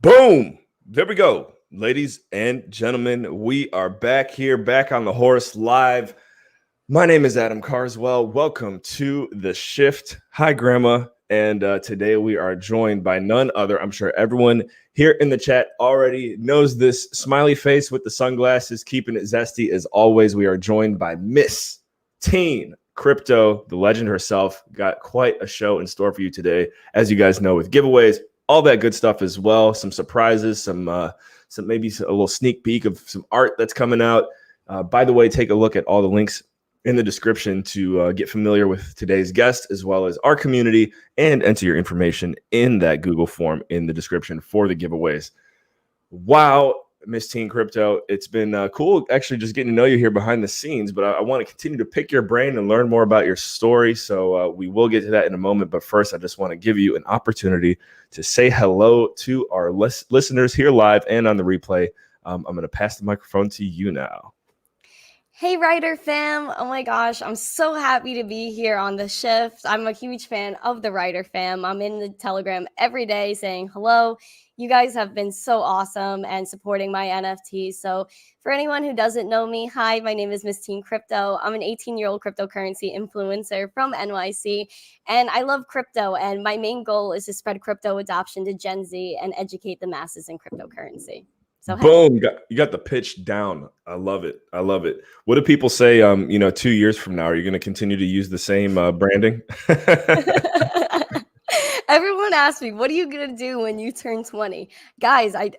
Boom. There we go. Ladies and gentlemen, we are back here, back on the horse live. My name is Adam Carswell. Welcome to The Shift. Hi, Grandma. And today we are joined by none other. I'm sure everyone here in the chat already knows this smiley face with the sunglasses, keeping it zesty as always. We are joined by Miss Teen Crypto, the legend herself. Got quite a show in store for you today, as you guys know, with giveaways, all that good stuff as well. Some surprises, some maybe a little sneak peek of some art that's coming out. By the way, take a look at all the links in the description to get familiar with today's guest, as well as our community, and enter your information in that Google form in the description for the giveaways. Wow, Miss Teen Crypto, it's been cool actually just getting to know you here behind the scenes, but I want to continue to pick your brain and learn more about your story. So we will get to that in a moment. But first, I just want to give you an opportunity to say hello to our listeners here live and on the replay. I'm going to pass the microphone to you now. Hey, Writer fam. Oh my gosh, I'm so happy to be here on The Shift. I'm a huge fan of the Writer fam. I'm in the Telegram every day saying hello. You guys have been so awesome and supporting my NFTs. So for anyone who doesn't know me, hi, my name is Miss Teen Crypto. I'm an 18-year-old cryptocurrency influencer from NYC, and I love crypto. And my main goal is to spread crypto adoption to Gen Z and educate the masses in cryptocurrency. So, boom, you got the pitch down. I love it. I love it. What do people say, 2 years from now? Are you going to continue to use the same branding? Everyone asks me, what are you going to do when you turn 20? Guys, I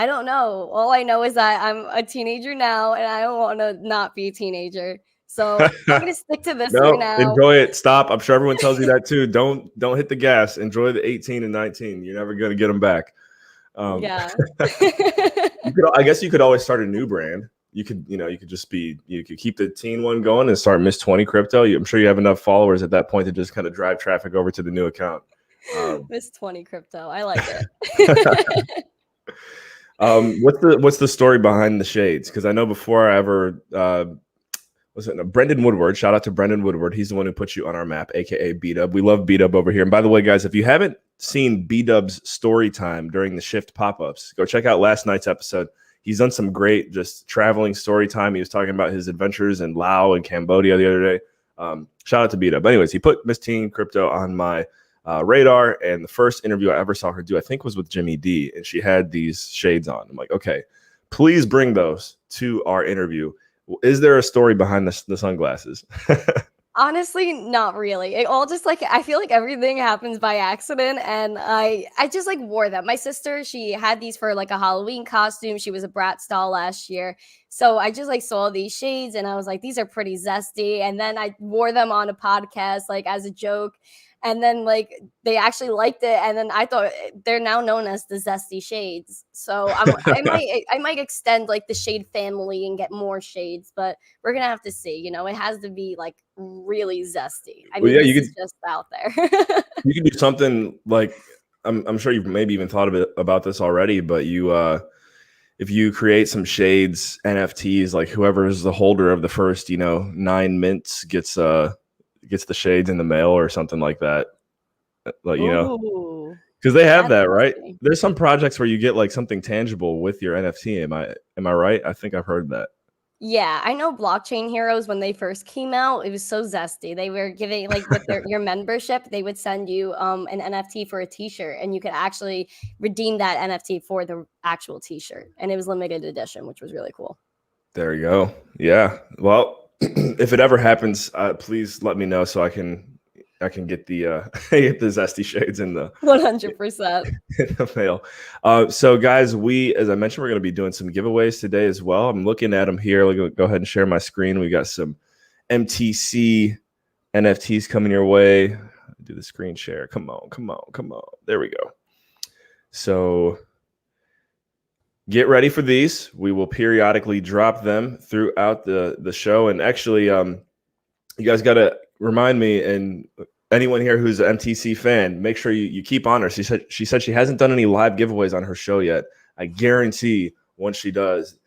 don't know. All I know is that I'm a teenager now, and I don't want to not be a teenager. So I'm going to stick to this for now. Enjoy it. Stop. I'm sure everyone tells you that too. Don't hit the gas. Enjoy the 18 and 19. You're never going to get them back. Yeah. I guess you could always start a new brand. You could keep the teen one going and start Miss 20 Crypto. I'm sure you have enough followers at that point to just kind of drive traffic over to the new account. Miss 20 Crypto. I like it. What's the story behind the shades? Because I know before I ever Brendan Woodward. Shout out to Brendan Woodward. He's the one who put you on our map, aka B-Dub. We love B-Dub over here. And by the way, guys, if you haven't seen B-Dub's story time during the Shift pop-ups, go check out last night's episode. He's done some great just traveling story time. He was talking about his adventures in Laos and Cambodia the other day. Shout out to B-Dub. But anyways, he put Miss Teen Crypto on my radar, and the first interview I ever saw her do, I think, was with Jimmy D, and she had these shades on. I'm like, okay, please bring those to our interview. Is there a story behind the sunglasses? Honestly, not really. It all just I feel like everything happens by accident, and I just wore them. My sister, she had these for a Halloween costume. She was a Bratz doll last year. So I just saw these shades and I was like, these are pretty zesty. And then I wore them on a podcast as a joke. And then they actually liked it, and then I thought they're now known as the Zesty shades. So I might extend the shade family and get more shades, but we're gonna have to see. It has to be really zesty. I mean, you could just out there. You can do something I'm sure you've maybe even thought about this already, but if you create some shades NFTs, whoever is the holder of the first 9 mints gets the shades in the mail or something like that, because they have that, right? There's some projects where you get something tangible with your NFT. Am I right? I think I've heard that. Yeah, I know Blockchain Heroes, when they first came out, it was so zesty. They were giving with your membership, they would send you an NFT for a t-shirt, and you could actually redeem that NFT for the actual t-shirt, and it was limited edition, which was really cool. There you go. Yeah. Well, if it ever happens, please let me know so I can get the get the zesty shades in the 100% in the mail. So guys, as I mentioned, we're going to be doing some giveaways today as well. I'm looking at them here. Let me go ahead and share my screen. We got some MTC NFTs coming your way. Do the screen share. Come on. There we go. So get ready for these. We will periodically drop them throughout the show. And actually, you guys got to remind me, and anyone here who's an MTC fan, make sure you keep on her. She said she hasn't done any live giveaways on her show yet. I guarantee once she does,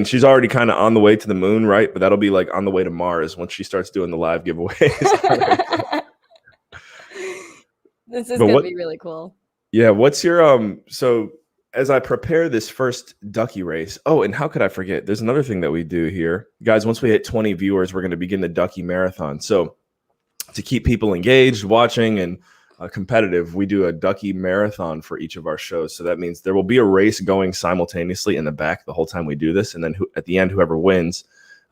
she's already kind of on the way to the moon, right? But that'll be on the way to Mars once she starts doing the live giveaways. This is going to be really cool. Yeah, what's your so as I prepare this first ducky race. Oh, and how could I forget? There's another thing that we do here. Guys, once we hit 20 viewers, we're going to begin the ducky marathon. So, to keep people engaged, watching, and competitive, we do a ducky marathon for each of our shows. So that means there will be a race going simultaneously in the back the whole time we do this, and then at the end, whoever wins,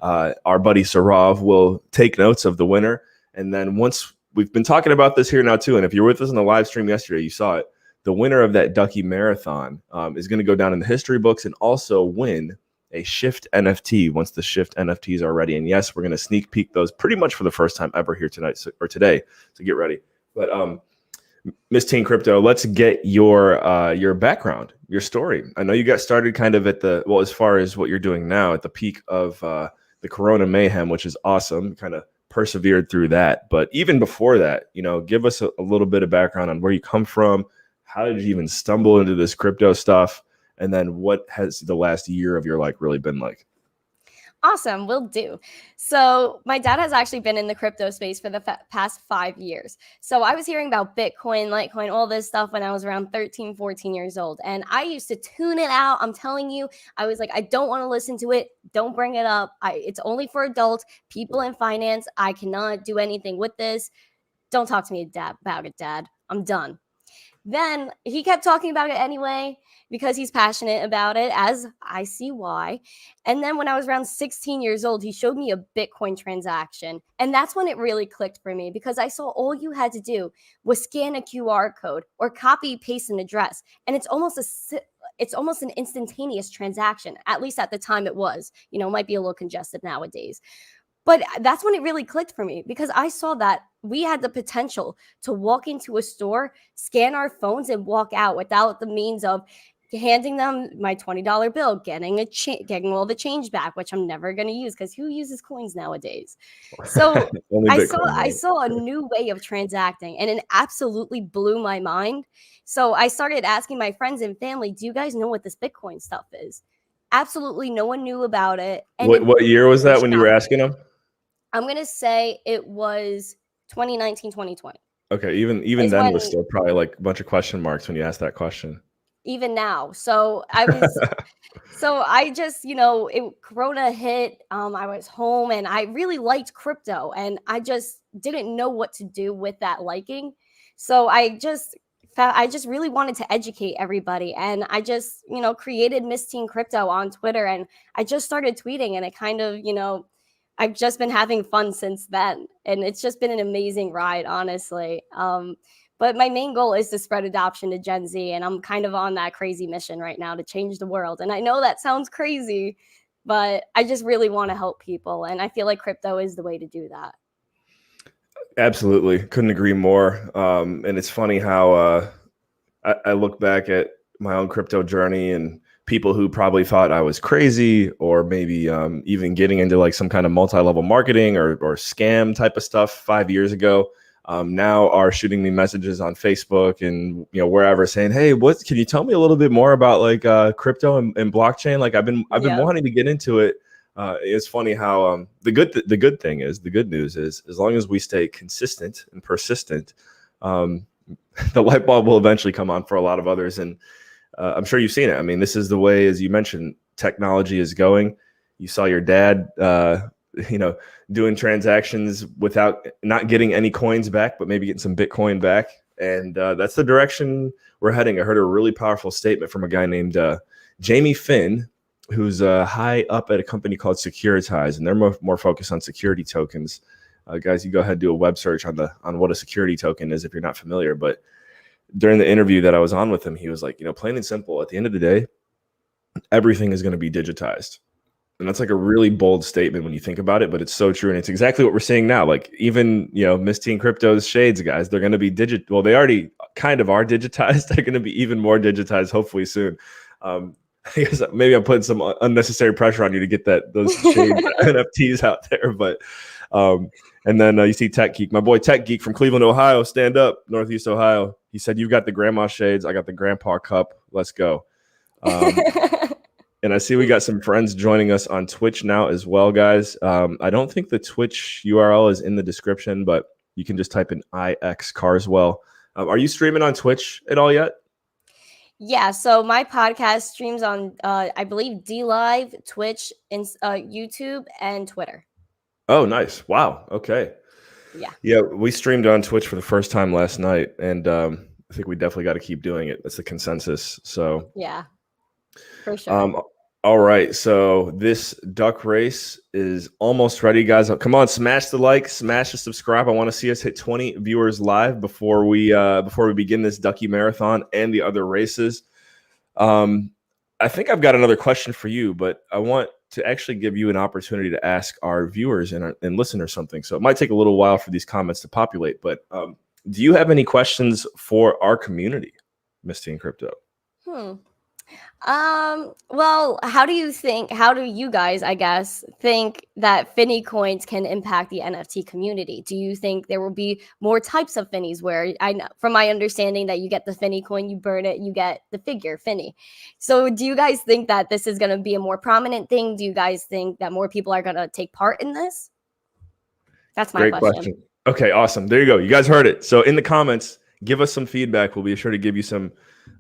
our buddy Sarav will take notes of the winner. And then once we've been talking about this here now too, and if you're with us in the live stream yesterday, you saw it. The winner of that ducky marathon is going to go down in the history books and also win a Shift NFT once the Shift NFTs are ready. And yes, we're going to sneak peek those pretty much for the first time ever here tonight or today. So get ready. But Miss Teen Crypto, let's get your background, your story. I know you got started kind of at the, well, as far as what you're doing now, at the peak of the Corona mayhem, which is awesome. Kind of persevered through that. But even before that, give us a little bit of background on where you come from. How did you even stumble into this crypto stuff? And then what has the last year of your life really been like? Awesome, will do. So my dad has actually been in the crypto space for the past 5 years. So I was hearing about Bitcoin, Litecoin, all this stuff when I was around 13, 14 years old. And I used to tune it out. I'm telling you, I was like, I don't want to listen to it. Don't bring it up. It's only for adults, people in finance. I cannot do anything with this. Don't talk to me about it, Dad. I'm done. Then he kept talking about it anyway because he's passionate about it, as I see why. And then when I was around 16 years old, he showed me a Bitcoin transaction. And that's when it really clicked for me because I saw all you had to do was scan a QR code or copy paste an address. And it's almost an instantaneous transaction. At least at the time it was. It might be a little congested nowadays. But that's when it really clicked for me because I saw that we had the potential to walk into a store, scan our phones, and walk out without the means of handing them my $20 bill, getting all the change back, which I'm never going to use because who uses coins nowadays? So Only I Bitcoin, I saw a new way of transacting, and it absolutely blew my mind. So I started asking my friends and family, "Do you guys know what this Bitcoin stuff is?" Absolutely, no one knew about it. And What year was that when you were asking them? I'm going to say it was 2019, 2020. Okay, even then was still probably like a bunch of question marks when you asked that question. Even now. So I just, Corona hit, I was home and I really liked crypto and I just didn't know what to do with that liking. So I just really wanted to educate everybody. And I just, created Miss Teen Crypto on Twitter and I just started tweeting and it kind of, I've just been having fun since then. And it's just been an amazing ride, honestly. But my main goal is to spread adoption to Gen Z. And I'm kind of on that crazy mission right now to change the world. And I know that sounds crazy, but I just really want to help people. And I feel like crypto is the way to do that. Absolutely. Couldn't agree more. And it's funny how I look back at my own crypto journey and people who probably thought I was crazy or maybe even getting into like some kind of multi-level marketing or scam type of stuff 5 years ago now are shooting me messages on Facebook and wherever saying, hey, can you tell me a little bit more about like crypto and blockchain? Like I've been wanting to get into it. It's funny how the good news is as long as we stay consistent and persistent, the light bulb will eventually come on for a lot of others. And I'm sure you've seen it. I mean, this is the way, as you mentioned, technology is going. You saw your dad, doing transactions without not getting any coins back, but maybe getting some Bitcoin back. And that's the direction we're heading. I heard a really powerful statement from a guy named Jamie Finn, who's high up at a company called Securitize, and they're more focused on security tokens. Guys, you go ahead and do a web search on what a security token is if you're not familiar. But during the interview that I was on with him, he was like, plain and simple, at the end of the day, everything is going to be digitized. And that's like a really bold statement when you think about it, but it's so true. And it's exactly what we're seeing now. Like even, Miss Teen Crypto's shades, guys, they're going to be well, they already kind of are digitized. They're going to be even more digitized, hopefully soon. I guess maybe I'm putting some unnecessary pressure on you to get those shades NFTs out there. But, and then you see Tech Geek, my boy Tech Geek from Cleveland, Ohio, stand up, Northeast Ohio. He said, you've got the grandma shades. I got the grandpa cup. Let's go. And I see we got some friends joining us on Twitch now as well, guys. I don't think the Twitch URL is in the description, but you can just type in IX Carswell. Are you streaming on Twitch at all yet? Yeah, so my podcast streams on, I believe, D Live, Twitch, and YouTube, and Twitter. Oh, nice. Wow. Okay. Yeah, Yeah, we streamed on Twitch for the first time last night, and I think we definitely got to keep doing it. That's the consensus. So, yeah, for sure. um, all right. So this duck race is almost ready, guys. Come on, smash the like, smash the subscribe. I want to see us hit 20 viewers live before we begin this ducky marathon and the other races. Um, I think I've got another question for you, but I want to actually give you an opportunity to ask our viewers and listeners something. So it might take a little while for these comments to populate, but do you have any questions for our community, Miss Teen Crypto? Hmm. Well, how do you guys, I guess, think that Finny coins can impact the NFT community? Do you think there will be more types of Finnies where I know from my understanding that you get the Finny coin, you burn it, you get the figure Finny. So do you guys think that this is going to be a more prominent thing? Do you guys think that more people are going to take part in this? That's my Great question. question. Okay, awesome. There you go. You guys heard it. So in the comments, give us some feedback. We'll be sure to give you some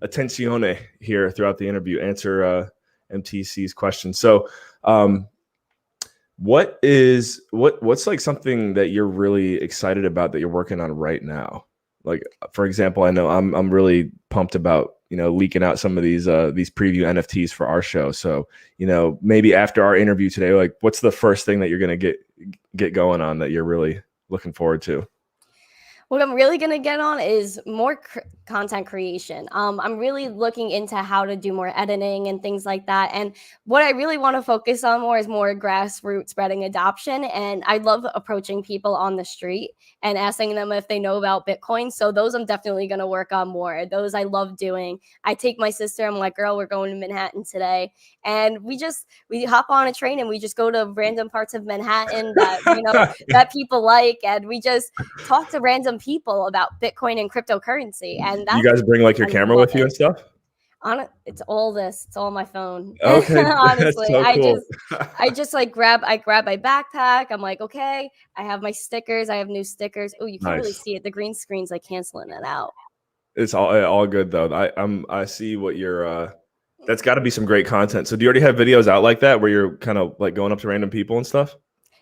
attenzione here throughout the interview. Answer MTC's question. So, what's like something that you're really excited about that you're working on right now? Like, for example, I know I'm really pumped about leaking out some of these preview NFTs for our show. So maybe after our interview today, like what's the first thing that you're gonna get going on that you're really looking forward to? What I'm really going to get on is more content creation. I'm really looking into how to do more editing and things like that. And what I really want to focus on more is more grassroots spreading adoption. And I love approaching people on the street and asking them if they know about Bitcoin. So those I'm definitely going to work on more. Those I love doing. I take my sister, I'm like, girl, we're going to Manhattan today. And we hop on a train and we just go to random parts of Manhattan that, that people like. And we just talk to random people about Bitcoin and cryptocurrency. And You that's, guys bring like your I camera love with you it. and stuff? It's all my phone. Okay, that's Honestly, so cool. I just like grab my backpack. I'm like, okay, I have my stickers. I have new stickers. Oh, you can't really Nice. see it. The green screen's like canceling it out. It's all good though. I see what you're. That's got to be some great content. So do you already have videos out like that where you're kind of like going up to random people and stuff?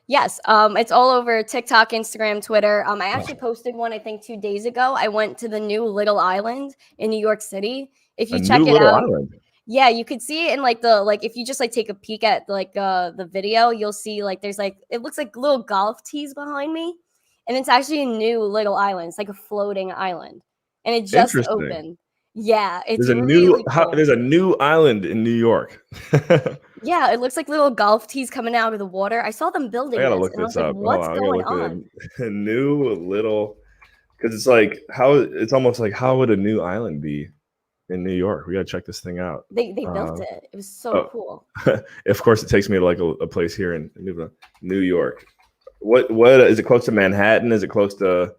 Yes, it's all over TikTok, Instagram, Twitter. I actually posted one, I think 2 days ago. I went to the new Little Island in New York City. If A you new check it little out, island. yeah, you could see it in like if you just like take a peek at like the video, you'll see like there's like it looks like little golf tees behind me, and it's actually a new Little Island. It's like a floating island, and it just Interesting. opened. Yeah, it's really cool. There's a new island in New York. Yeah, it looks like little golf tees coming out of the water. I saw them I building gotta this, look and I was this like, up. Hold "What's on, I gotta going look on?" at a new little because it's like it's almost like how would a new island be in New York? We gotta check this thing out. They built it. It was so Oh, cool. of course, it takes me to like a place here in New York. What is it close to Manhattan? Is it close to?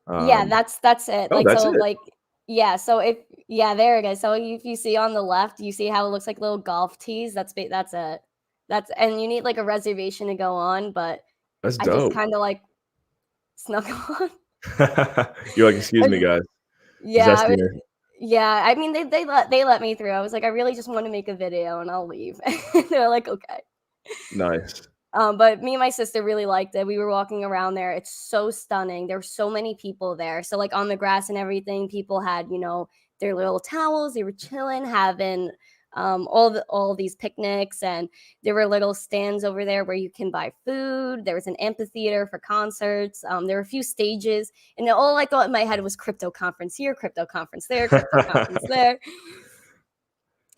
Yeah, Um, that's it. oh, Like that's so, it. like yeah. So if yeah, there it is. So if you see on the left, you see how it looks like little golf tees. That's it. That's and you need like a reservation to go on, but That's I just dope. kind of like snuck on. You're like, excuse me, And guys. yeah, Zesty here. yeah. I mean, they let me through. I was like, I really just want to make a video, and I'll leave. They're like, okay. Nice. But me and my sister really liked it. We were walking around there. It's so stunning. There were so many people there. So like on the grass and everything, people had, their little towels. They were chilling, having all these picnics, and there were little stands over there where you can buy food. There was an amphitheater for concerts. There were a few stages, and all I thought in my head was crypto conference here, crypto conference there, crypto conference there.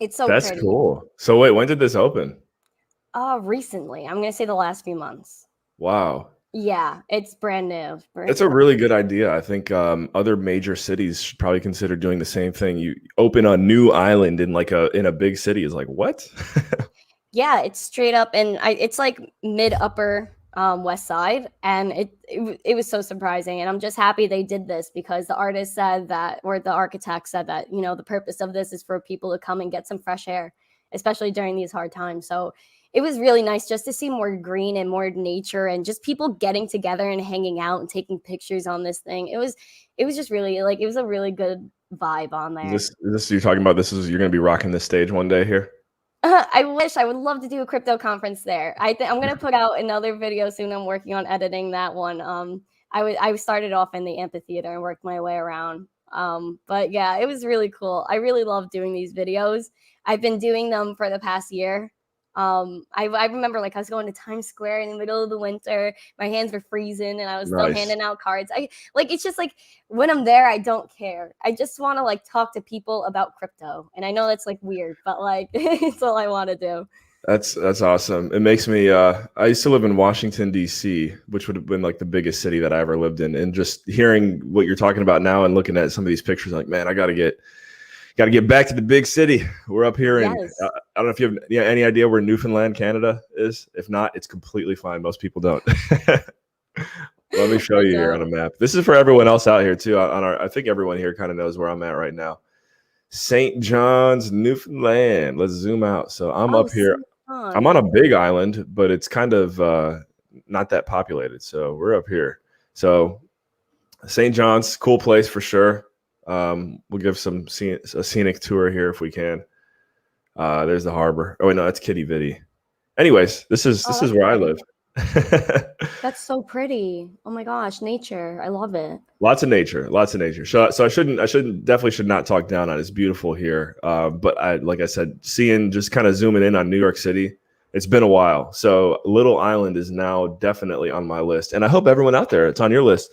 It's so That's pretty. cool. So wait, when did this open? Recently, I'm gonna say the last few months. Wow. Yeah, it's brand new. That's a really good idea. I think other major cities should probably consider doing the same thing. You open a new island in a big city is like what? Yeah, it's straight up, and it's like mid upper west side, and it was so surprising, and I'm just happy they did this because the artist said that, or the architect said that, the purpose of this is for people to come and get some fresh air, especially during these hard times. So it was really nice just to see more green and more nature and just people getting together and hanging out and taking pictures on this thing. It was just really like it was a really good vibe on there. This you're talking about? You're going to be rocking this stage one day here. I wish. I would love to do a crypto conference there. I'm gonna put out another video soon. I'm working on editing that one. I started off in the amphitheater and worked my way around. But yeah, it was really cool. I really love doing these videos. I've been doing them for the past year. I remember like I was going to Times Square in the middle of the winter. My hands were freezing, and I was still handing out cards. It's just like when I'm there, I don't care. I just want to like talk to people about crypto, and I know that's like weird, but like it's all I want to do. That's awesome. It makes me. I used to live in Washington D.C., which would have been like the biggest city that I ever lived in, and just hearing what you're talking about now and looking at some of these pictures, like, man, I got to get back to the big city. We're up here in, Yes. I don't know if you have any idea where Newfoundland, Canada is. If not, it's completely fine. Most people don't. Let me show you here on a map. This is for everyone else out here too. I think everyone here kind of knows where I'm at right now. St. John's, Newfoundland. Let's zoom out. So I'm up here. I'm on a big island, but it's kind of not that populated. So we're up here. So St. John's, cool place for sure. We'll give a scenic tour here if we can. There's the harbor. Oh wait, no, that's Kitty Vitty. Anyways, this is where I live. That's so pretty. Oh my gosh, nature. I love it. Lots of nature. So I definitely should not talk down on it. It's beautiful here. But like I said, just kind of zooming in on New York City, it's been a while. So Little Island is now definitely on my list. And I hope everyone out there, it's on your list.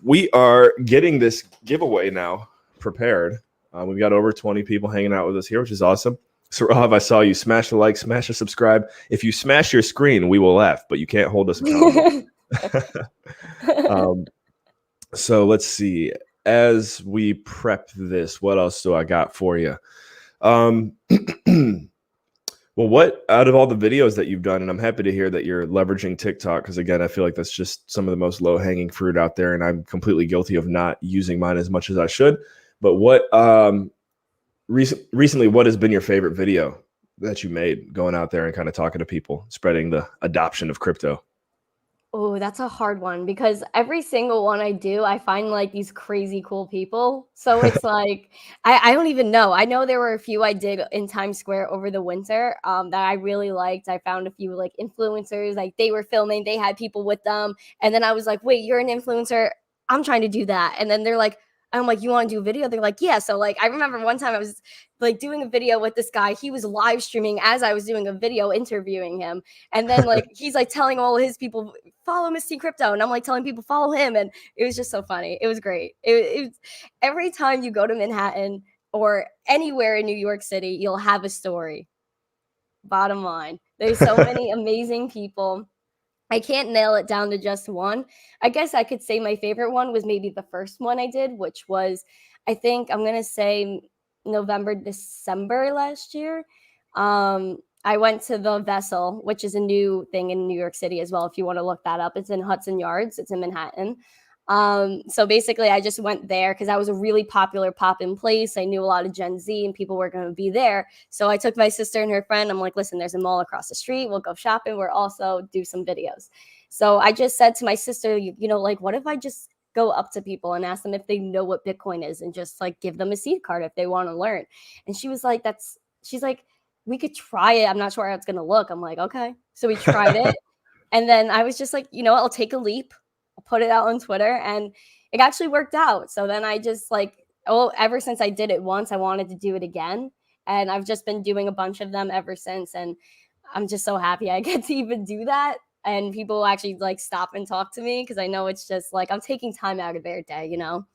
We are getting this giveaway now prepared. We've got over 20 people hanging out with us here, which is awesome. So Rob, I saw you smash the like, smash the subscribe. If you smash your screen, we will laugh, but you can't hold us accountable. So let's see. As we prep this, what else do I got for you? Well, what out of all the videos that you've done, and I'm happy to hear that you're leveraging TikTok, because again, I feel like that's just some of the most low-hanging fruit out there, and I'm completely guilty of not using mine as much as I should. But what recently, what has been your favorite video that you made going out there and kind of talking to people, spreading the adoption of crypto? Oh, that's a hard one because every single one I do, I find like these crazy cool people. So it's like, I don't even know. I know there were a few I did in Times Square over the winter that I really liked. I found a few like influencers, like they were filming, they had people with them. And then I was like, wait, you're an influencer. I'm trying to do that. And then they're like, I'm like, you want to do a video? They're like, yeah. So like, I remember one time I was like doing a video with this guy. He was live streaming as I was doing a video interviewing him. And then like, he's like telling all his people, follow Misty Crypto. And I'm like telling people, follow him. And it was just so funny. It was great. It was every time you go to Manhattan or anywhere in New York City, you'll have a story. Bottom line, there's so many amazing people. I can't nail it down to just one. I guess I could say my favorite one was maybe the first one I did, which was, I think I'm going to say November, December last year. I went to the Vessel, which is a new thing in New York City as well. If you want to look that up, it's in Hudson Yards. It's in Manhattan. So basically I just went there because that was a really popular pop-in place. I knew a lot of Gen Z and people were going to be there. So I took my sister and her friend. I'm like, listen, there's a mall across the street. We'll go shopping. We'll also do some videos. So I just said to my sister, you know, like, what if I just go up to people and ask them if they know what Bitcoin is and just like give them a seed card if they want to learn. And she was like, she's like, we could try it. I'm not sure how it's going to look. I'm like, okay. So we tried it. And then I was just like, you know, I'll take a leap. I'll put it out on Twitter, and it actually worked out. So then I just like, ever since I did it once, I wanted to do it again. And I've just been doing a bunch of them ever since. And I'm just so happy I get to even do that. And people actually like stop and talk to me because I know it's just like I'm taking time out of their day, you know?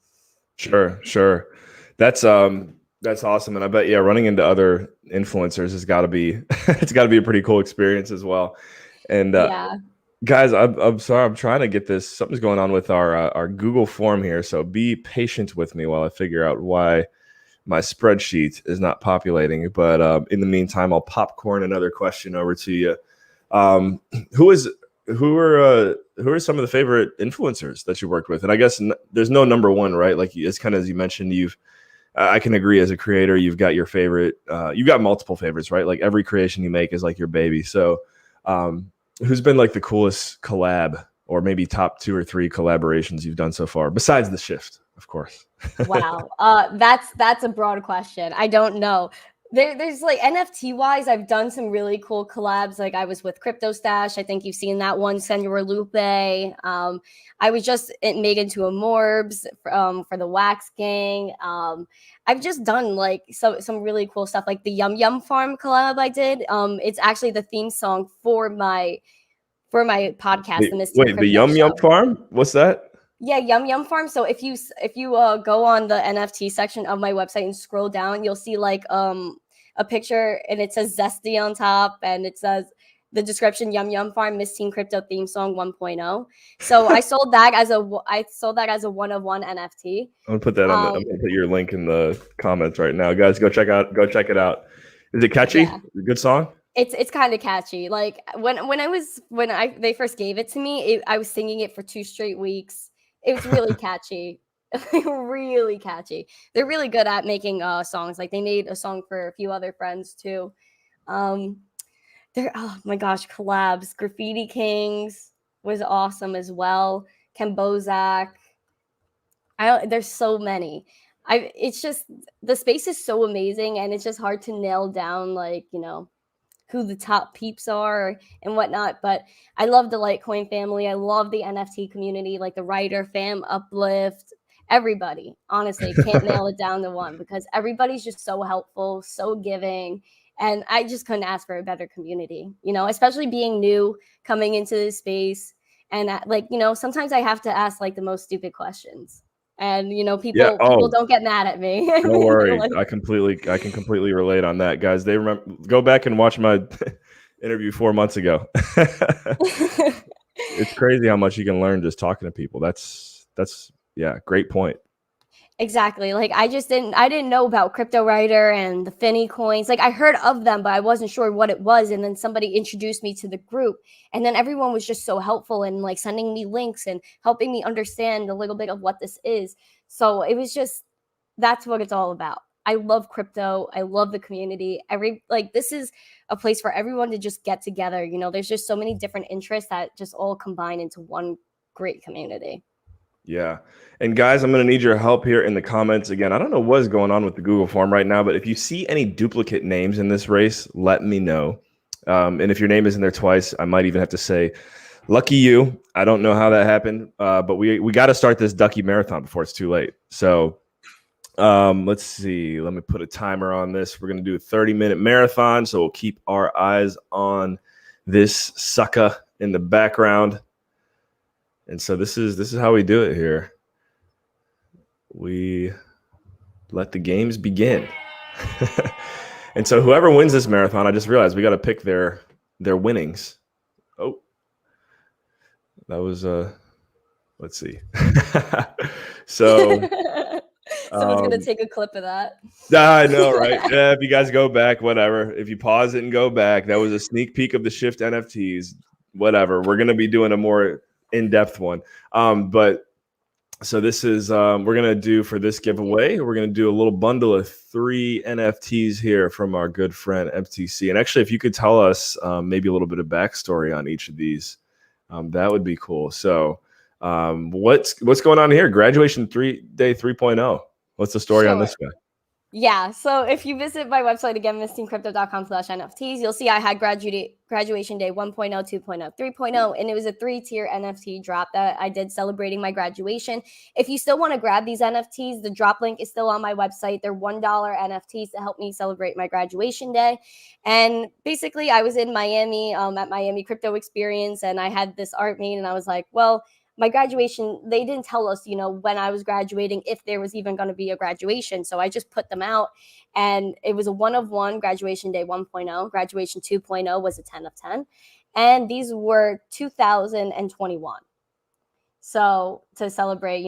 Sure. That's awesome. And I bet, yeah, running into other influencers has got to be, it's got to be a pretty cool experience as well. And yeah. Guys, I'm sorry. I'm trying to get this. Something's going on with our Google form here. So be patient with me while I figure out why my spreadsheet is not populating. But in the meantime, I'll popcorn another question over to you. Who are some of the favorite influencers that you worked with? And I guess there's no number one, right? Like it's kind of, as you mentioned, I can agree as a creator, you've got your favorite, you've got multiple favorites, right? Like every creation you make is like your baby. So, who's been like the coolest collab or maybe top 2 or 3 collaborations you've done so far besides the Shift? of course. Wow. That's a broad question. I don't know. There's like NFT wise, I've done some really cool collabs. Like I was with Crypto Stash. I think you've seen that one, Senor Lupe. I was just made into a Morbs for the Wax Gang. I've just done like some really cool stuff, like the Yum Yum Farm collab I did. It's actually the theme song for my podcast, the Misty and Wait, the Crypto Yum Yum Show. Farm? What's that? Yeah, Yum Yum Farm. So if you go on the NFT section of my website and scroll down, you'll see like a picture and it says Zesty on top and it says the description Yum Yum Farm Miss Teen Crypto theme song 1.0. So I sold that as a 1 of 1 NFT. I'm gonna put that on the. I'm gonna put your link in the comments right now, guys. Go check it out. Is it catchy? Yeah. Good song. It's kind of catchy. Like when they first gave it to me, I was singing it for 2 straight weeks. It was really catchy. Really catchy. They're really good at making songs. Like they made a song for a few other friends too. Oh my gosh, collabs. Graffiti Kings was awesome as well. Ken Bozak. There's so many. It's just the space is so amazing and it's just hard to nail down like, who the top peeps are and whatnot. But I love the Litecoin family. I love the NFT community, like the writer fam, Uplift, everybody. Honestly, can't nail it down to one because everybody's just so helpful, so giving. And I just couldn't ask for a better community, especially being new, coming into this space. And sometimes I have to ask like the most stupid questions. And people don't get mad at me. Don't worry, I can completely relate on that, guys. Go back and watch my interview 4 months ago. It's crazy how much you can learn just talking to people. That's great point. Exactly. Like I didn't know about Cryptowriter and the Finny coins. Like I heard of them, but I wasn't sure what it was. And then somebody introduced me to the group. And then everyone was just so helpful and like sending me links and helping me understand a little bit of what this is. So it was that's what it's all about. I love crypto. I love the community. This is a place for everyone to just get together. There's just so many different interests that just all combine into one great community. Yeah. And guys, I'm going to need your help here in the comments. Again, I don't know what's going on with the Google form right now, but if you see any duplicate names in this race, let me know. And if your name is in there twice, I might even have to say, lucky you. I don't know how that happened, but we got to start this Ducky Marathon before it's too late. So let's see. Let me put a timer on this. We're going to do a 30-minute marathon, so we'll keep our eyes on this sucker in the background. And so this is how we do it here. We let the games begin. And so whoever wins this marathon, I just realized we got to pick their winnings. Oh, that was let's see. So someone's gonna take a clip of that. I know, right? Yeah, if you guys go back, whatever. If you pause it and go back, that was a sneak peek of the Shift NFTs. Whatever. We're gonna be doing a more in-depth one. But so this is we're gonna do for this giveaway, we're gonna do a little bundle of 3 NFTs here from our good friend MTC. And actually, if you could tell us maybe a little bit of backstory on each of these, that would be cool. So what's going on here? Graduation day 3.0. What's the story on this guy? Yeah, so if you visit my website again, mistingcrypto.com/NFTs, you'll see I had graduation day 1.0, 2.0, 3.0, and it was a 3-tier NFT drop that I did celebrating my graduation. If you still want to grab these NFTs, the drop link is still on my website. They're $1 NFTs to help me celebrate my graduation day. And basically, I was in Miami at Miami Crypto Experience, and I had this art made, and I was like, well, my graduation, they didn't tell us, when I was graduating, if there was even going to be a graduation. So I just put them out, and it was a 1 of 1 graduation day 1.0. Graduation 2.0 was a 10 of 10. And these were 2021. So to celebrate,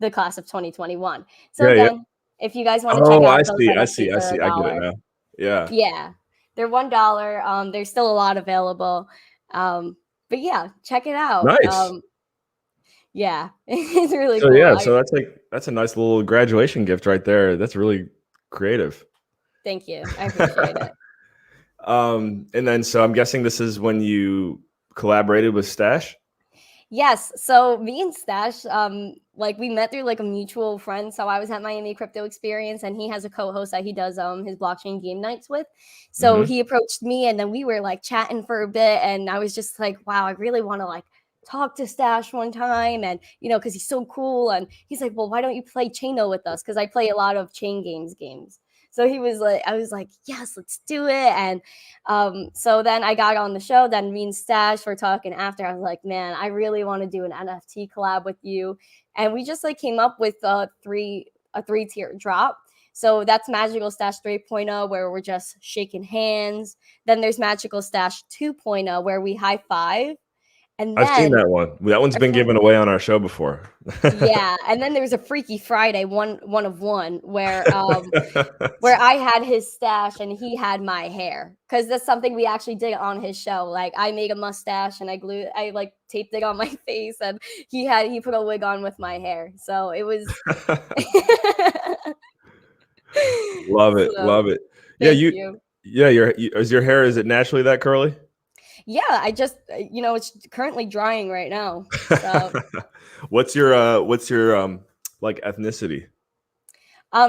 the class of 2021. So again, if you guys want to check out I see. I get it now. Yeah. Yeah. They're $1. There's still a lot available. But yeah, check it out. Nice. Yeah, it's really cool. Yeah, so that's a nice little graduation gift right there. That's really creative. Thank you. I appreciate it. And then so I'm guessing this is when you collaborated with Stash? Yes. So me and Stash, like we met through like a mutual friend. So I was at Miami Crypto Experience, and he has a co-host that he does his blockchain game nights with. So Hmm. he approached me, and then we were like chatting for a bit, and I was just like, wow, I really want to like talk to Stash one time, and because he's so cool. And he's like, well, why don't you play Chaino with us? Because I play a lot of chain games. So he was like, I was like, yes, let's do it. And so then I got on the show. Then me and Stash were talking after. I was like, man, I really want to do an NFT collab with you. And we just like came up with a three-tier drop. So that's Magical Stash 3.0, where we're just shaking hands. Then there's Magical Stash 2.0, where we high five. And I've seen then that one. That one's been given away on our show before. yeah, and then there was a Freaky Friday, one of one, where I had his stash and he had my hair, because that's something we actually did on his show. Like I made a mustache and I like taped it on my face, and he put a wig on with my hair. So it was Love it, so love it. Yeah, thank you. is your hair, is it naturally that curly? Yeah, I just it's currently drying right now. So what's your like ethnicity?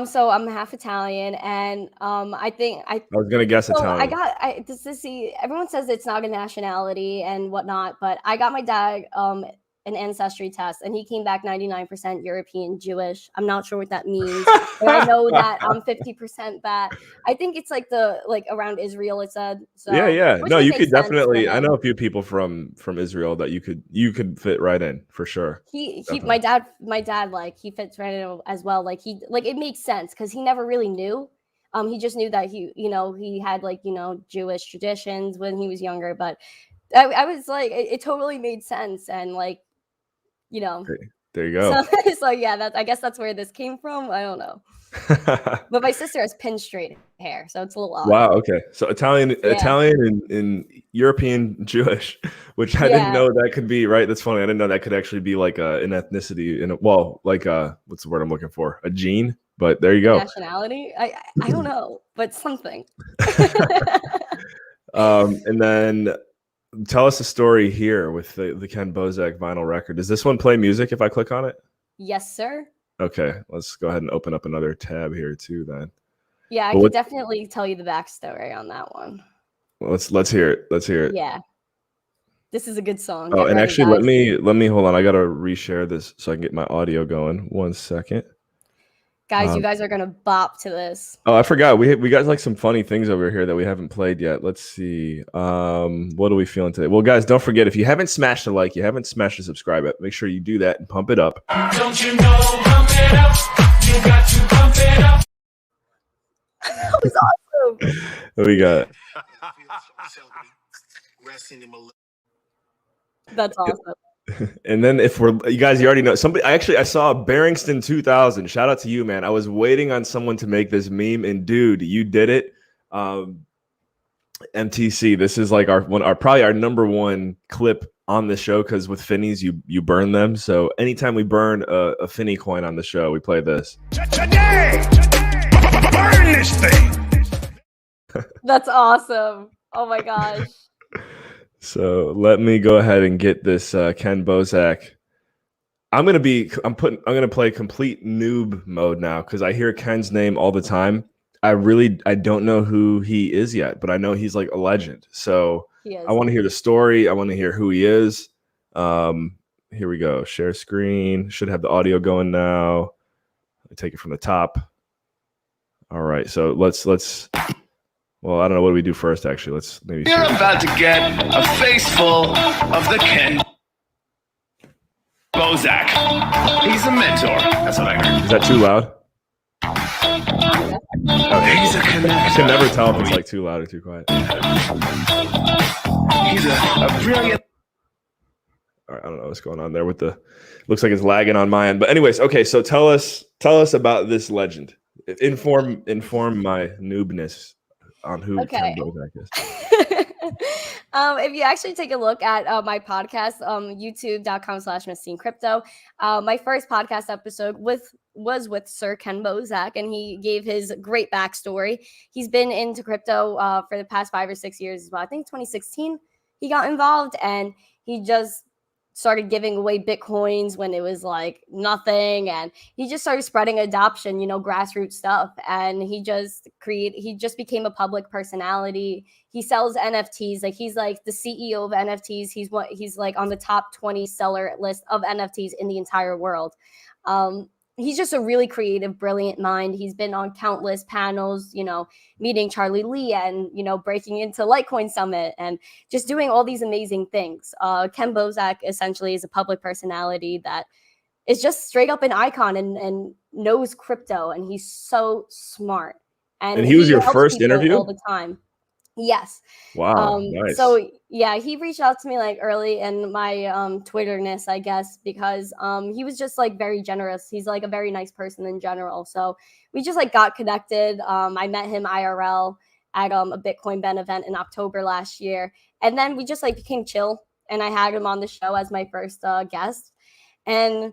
so I'm half Italian, and I think I I was gonna guess so I Italian. got I this is see everyone says it's not a nationality and whatnot, but I got my dad an ancestry test, and he came back 99% European Jewish. I'm not sure what that means, but I know that I'm 50% that. I think it's like around Israel, it said. Yeah, So yeah. which No, would you make could sense for definitely. I know him. a few people from Israel that you could fit right in for sure. He Definitely. my dad like he fits right in as well. Like he like it makes sense because he never really knew. He just knew that he had like Jewish traditions when he was younger, but I was like it totally made sense, and like you know There you so go. so yeah, I guess that's where this came from. I don't know, but my sister has pin straight hair, so it's a little odd. Wow. Okay. So Italian, Yeah, Italian, and European Jewish, which I didn't yeah, know that could be. Right. That's funny. I didn't know that could actually be like an ethnicity, and well, like what's the word I'm looking for? A gene. But there you a go. nationality. I don't know, but something. And then tell us a story here with the Ken Bozak vinyl record. Does this one play music if I click on it? Yes, sir. Okay, let's go ahead and open up another tab here too. Then, Yeah, I well, could definitely tell you the backstory on that one. let's hear it. Let's hear it. Yeah, this is a good song. Oh, Get and ready, actually, guys. let me hold on. I gotta reshare this so I can get my audio going. 1 second. Guys, you guys are gonna bop to this. Oh, I forgot. We got like some funny things over here that we haven't played yet. Let's see. What are we feeling today? Well, guys, don't forget, if you haven't smashed a like, you haven't smashed a subscribe button, make sure you do that and pump it up. Don't you know, pump it up. You got to pump it up. That was awesome. What we got? That's awesome. And then if we're you guys, you already know somebody. I saw Barrington 2000. Shout out to you, man. I was waiting on someone to make this meme, and dude, you did it. MTC. This is like our probably our number one clip on the show, because with Finnies you burn them. So anytime we burn a Finny coin on the show, we play this. Today, burn this thing. That's awesome. Oh my gosh. So let me go ahead and get this Ken Bozak. I'm gonna play complete noob mode now because I hear Ken's name all the time. I don't know who he is yet, but I know he's like a legend. So He I is. want to hear the story. I want to hear who he is. Here we go. Share screen. Should have the audio going now. I take it from the top. All right. So let's. Well, I don't know. What do we do first? Actually, let's maybe. You're about to get a face full of the Ken Bozak. He's a mentor. That's what I heard. Is that too loud? He's a connector. I can never tell if it's like too loud or too quiet. He's a brilliant. All right, I don't know what's going on there with the. Looks like it's lagging on my end, but anyways, okay. So tell us about this legend. Inform my noobness on who Okay. Ken Bozak is. If you actually take a look at my podcast, youtube.com/MissTeenCrypto, my first podcast episode was with Sir Ken Bozak, and he gave his great backstory. He's been into crypto for the past 5 or 6 years as well. I think 2016 he got involved, and he just started giving away Bitcoins when it was like nothing. And he just started spreading adoption, grassroots stuff. And he just became a public personality. He sells NFTs. Like he's like the CEO of NFTs. He's like on the top 20 seller list of NFTs in the entire world. He's just a really creative, brilliant mind. He's been on countless panels, meeting Charlie Lee and, breaking into Litecoin Summit and just doing all these amazing things. Ken Bozak essentially is a public personality that is just straight up an icon and knows crypto, and he's so smart. And he was your helps first people interview? all the time. Yes. Wow, nice. So yeah, he reached out to me like early in my Twitterness, I guess, because he was just like very generous. He's like a very nice person in general. So we just like got connected. I met him IRL at a Bitcoin Ben event in October last year, and then we just like became chill. And I had him on the show as my first guest, and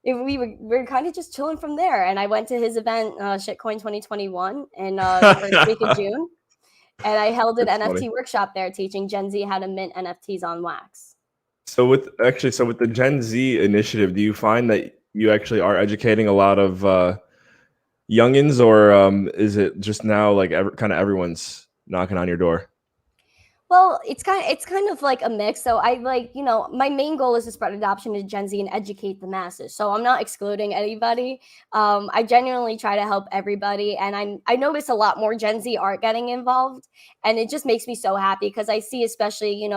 we were kind of just chilling from there. And I went to his event, Shitcoin 2021, in the first week of June. And I held an NFT workshop there teaching Gen Z how to mint NFTs on Wax. So with the Gen Z initiative, do you find that you actually are educating a lot of youngins, or is it just now like kind of everyone's knocking on your door? Well, it's kind of like a mix. So I like, my main goal is to spread adoption to Gen Z and educate the masses. So I'm not excluding anybody. I genuinely try to help everybody. And I notice a lot more Gen Z aren't getting involved. And it just makes me so happy because I see, especially,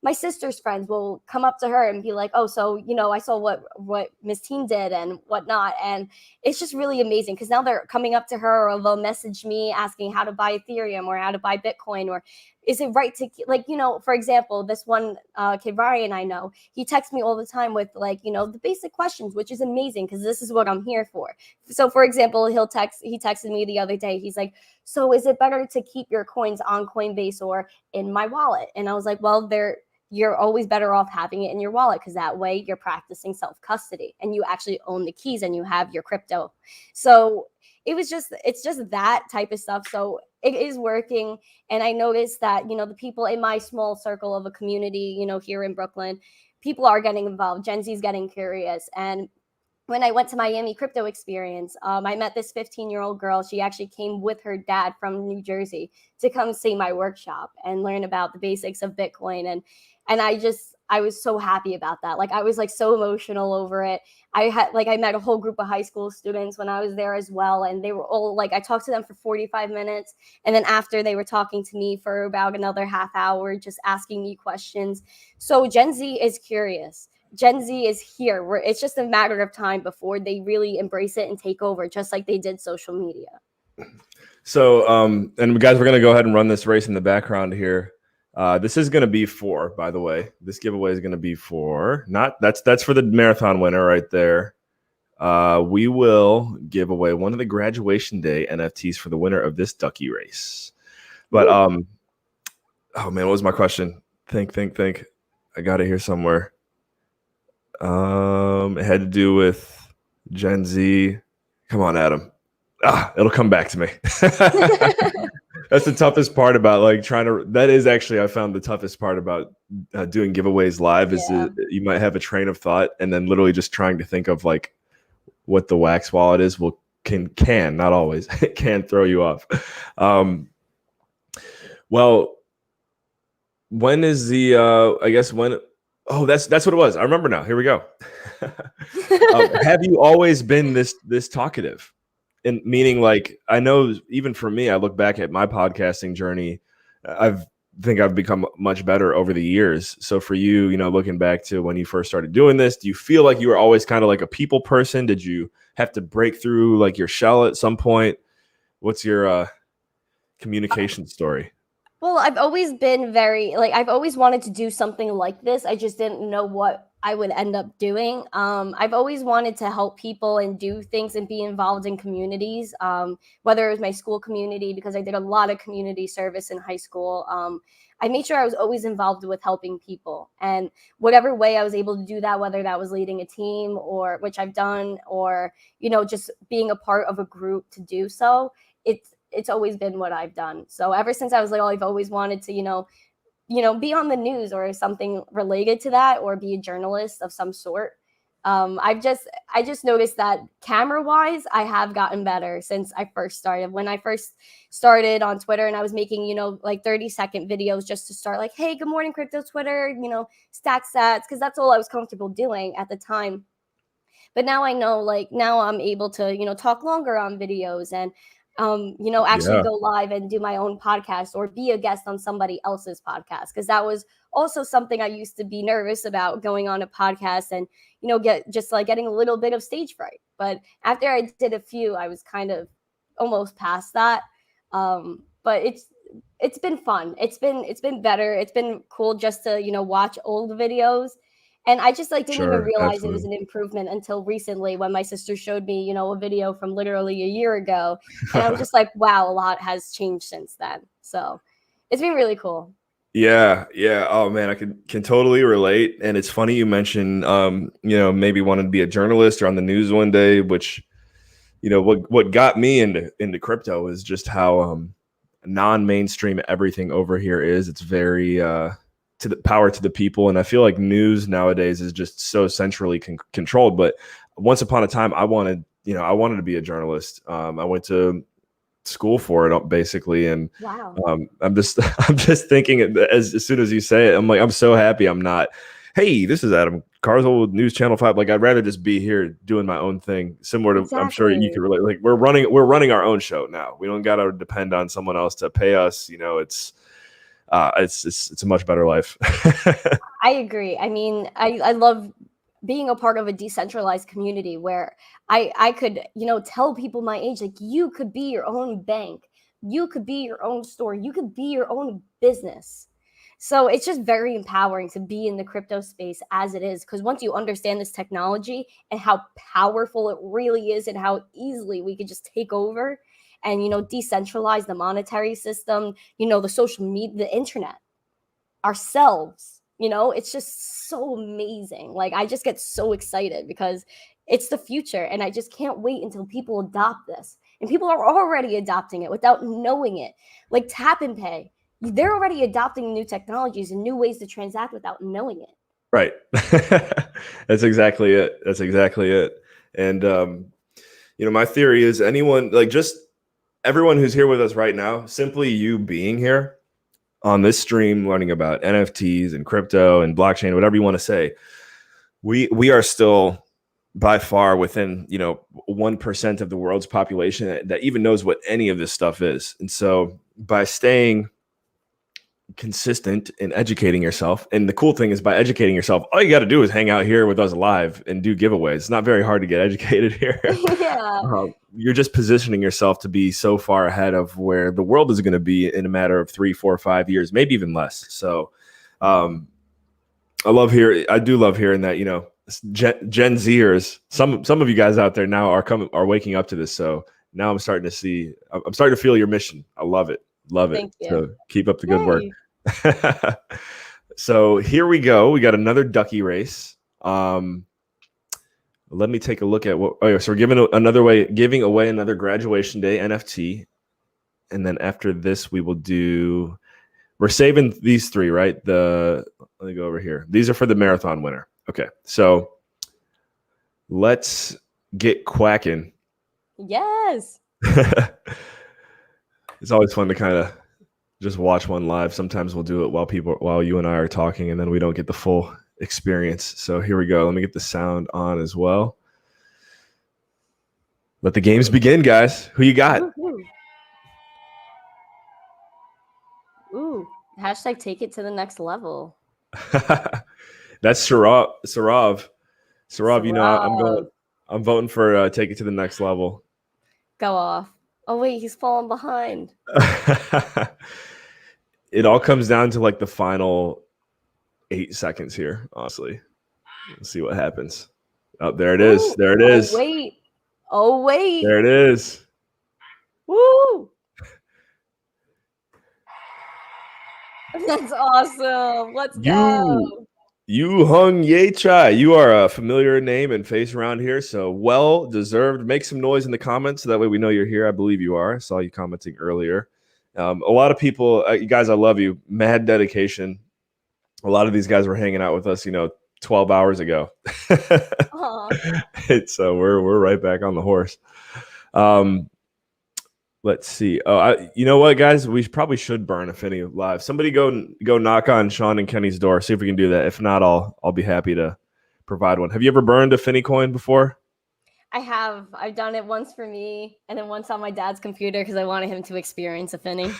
my sister's friends will come up to her and be like, oh, so, I saw what Miss Teen did and whatnot. And it's just really amazing because now they're coming up to her, or they'll message me asking how to buy Ethereum or how to buy Bitcoin, or is it right to, like, for example, this one kid, Ryan, I know, he texts me all the time with like, the basic questions, which is amazing because this is what I'm here for. So for example, he texted me the other day. He's like, so is it better to keep your coins on Coinbase or in my wallet? And I was like, well, you're always better off having it in your wallet because that way you're practicing self-custody and you actually own the keys and you have your crypto. So it's just that type of stuff. So it is working. And I noticed that, the people in my small circle of a community, here in Brooklyn, people are getting involved. Gen Z is getting curious. And when I went to Miami Crypto Experience, I met this 15-year-old girl. She actually came with her dad from New Jersey to come see my workshop and learn about the basics of Bitcoin. And I was so happy about that. Like I was like so emotional over it. I met a whole group of high school students when I was there as well. And they were all like, I talked to them for 45 minutes. And then after, they were talking to me for about another half hour, just asking me questions. So Gen Z is curious. Gen Z is here. It's just a matter of time before they really embrace it and take over, just like they did social media. So, and guys, we're going to go ahead and run this race in the background here. This is going to be for, by the way, this giveaway is going to be for, that's for the marathon winner right there. We will give away one of the graduation day NFTs for the winner of this ducky race. But, oh man, what was my question? Think. I got it here somewhere. It had to do with Gen Z. Come on, Adam. It'll come back to me. That's the toughest part about like that is actually, I found the toughest part about doing giveaways live is you might have a train of thought and then literally just trying to think of like what the Wax wallet is can not always can throw you off. Well, when is the I guess when oh that's what it was. I remember now. Here we go. Have you always been this talkative? And meaning, like, I know even for me, I look back at my podcasting journey, think I've become much better over the years. So for you, looking back to when you first started doing this, do you feel like you were always kind of like a people person? Did you have to break through like your shell at some point? What's your communication story? Well, I've always been I've always wanted to do something like this. I just didn't know what I would end up doing. I've always wanted to help people and do things and be involved in communities, whether it was my school community, because I did a lot of community service in high school. I made sure I was always involved with helping people, and whatever way I was able to do that, whether that was leading a team or which I've done, or, just being a part of a group to do so, it's always been what I've done. So ever since I was little, I've always wanted to, be on the news or something related to that, or be a journalist of some sort. I just noticed that camera wise, I have gotten better since I first started. When I first started on Twitter, and I was making, like 30-second videos just to start, like, hey, good morning, crypto Twitter, stack sats, because that's all I was comfortable doing at the time. But now I know, like, now I'm able to, talk longer on videos, and actually Yeah. go live and do my own podcast or be a guest on somebody else's podcast. Because that was also something I used to be nervous about, going on a podcast and, getting a little bit of stage fright. But after I did a few, I was kind of almost past that. But it's been fun. It's been better. It's been cool just to, watch old videos. And I just didn't even Sure. realize it was Absolutely. an improvement until recently, when my sister showed me, a video from literally a year ago. And I was just like, wow, a lot has changed since then. So it's been really cool. Yeah, yeah. Oh man, I can totally relate. And it's funny you mentioned maybe wanting to be a journalist or on the news one day, which what got me into crypto is just how non-mainstream everything over here is. It's very to the power to the people, and I feel like news nowadays is just so centrally controlled. But once upon a time, I wanted to be a journalist. I went to school for it basically, and Wow. I'm just I'm just thinking as soon as you say it, I'm like, I'm so happy I'm not, hey, this is Adam Carswell with News Channel 5. Like, I'd rather just be here doing my own thing, similar to, I'm sure you Exactly. can relate. Like, we're running our own show now. We don't got to depend on someone else to pay us. It's a much better life. I agree. I mean, I love being a part of a decentralized community where I could, tell people my age, like, you could be your own bank, you could be your own store, you could be your own business. So it's just very empowering to be in the crypto space as it is, because once you understand this technology and how powerful it really is, and how easily we could just take over and, decentralize the monetary system, the social media, the internet, ourselves, it's just so amazing. Like, I just get so excited because it's the future, and I just can't wait until people adopt this. And people are already adopting it without knowing it. Like tap and pay, they're already adopting new technologies and new ways to transact without knowing it. Right. That's exactly it. That's exactly it. And my theory is, anyone, like, just everyone who's here with us right now, simply you being here on this stream, learning about NFTs and crypto and blockchain, whatever you want to say, we are still by far within 1% of the world's population that even knows what any of this stuff is. And so by staying consistent in educating yourself, and the cool thing is, by educating yourself, all you got to do is hang out here with us live and do giveaways. It's not very hard to get educated here. Yeah. You're just positioning yourself to be so far ahead of where the world is going to be in a matter of 3, 4, 5 years, maybe even less. So I do love hearing that, Gen Zers, some of you guys out there now are waking up to this. So now I'm starting to feel your mission. I love it. Thank you. So keep up the good work. Yay. So here we go. We got another ducky race. Let me take a look at what. Oh, yeah, so we're giving away another graduation day NFT, and then after this, we're saving these three, right? Let me go over here. These are for the marathon winner. Okay, so let's get quacking. Yes. It's always fun to kind of just watch one live. Sometimes we'll do it while you and I are talking, and then we don't get the full experience. So here we go. Let me get the sound on as well. Let the games begin, guys. Who you got? Ooh. Hashtag take it to the next level. That's Sarav. I'm voting for take it to the next level. Go off. Oh wait, he's falling behind. It all comes down to like the final 8 seconds here, honestly. Let's see what happens. Oh, there it is. There it is. Oh wait. There it is. Woo! That's awesome. Let's go. You Hung Ye Chai. You are a familiar name and face around here, so well deserved. Make some noise in the comments so that way we know you're here. I believe you are. I saw you commenting earlier. A lot of people, you guys, I love you. Mad dedication. A lot of these guys were hanging out with us, 12 hours ago. Aw. So we're right back on the horse. Um, let's see. Oh, you know what, guys? We probably should burn a Finny live. Somebody go knock on Sean and Kenny's door. See if we can do that. If not, I'll be happy to provide one. Have you ever burned a Finny coin before? I have. I've done it once for me, and then once on my dad's computer because I wanted him to experience a Finny.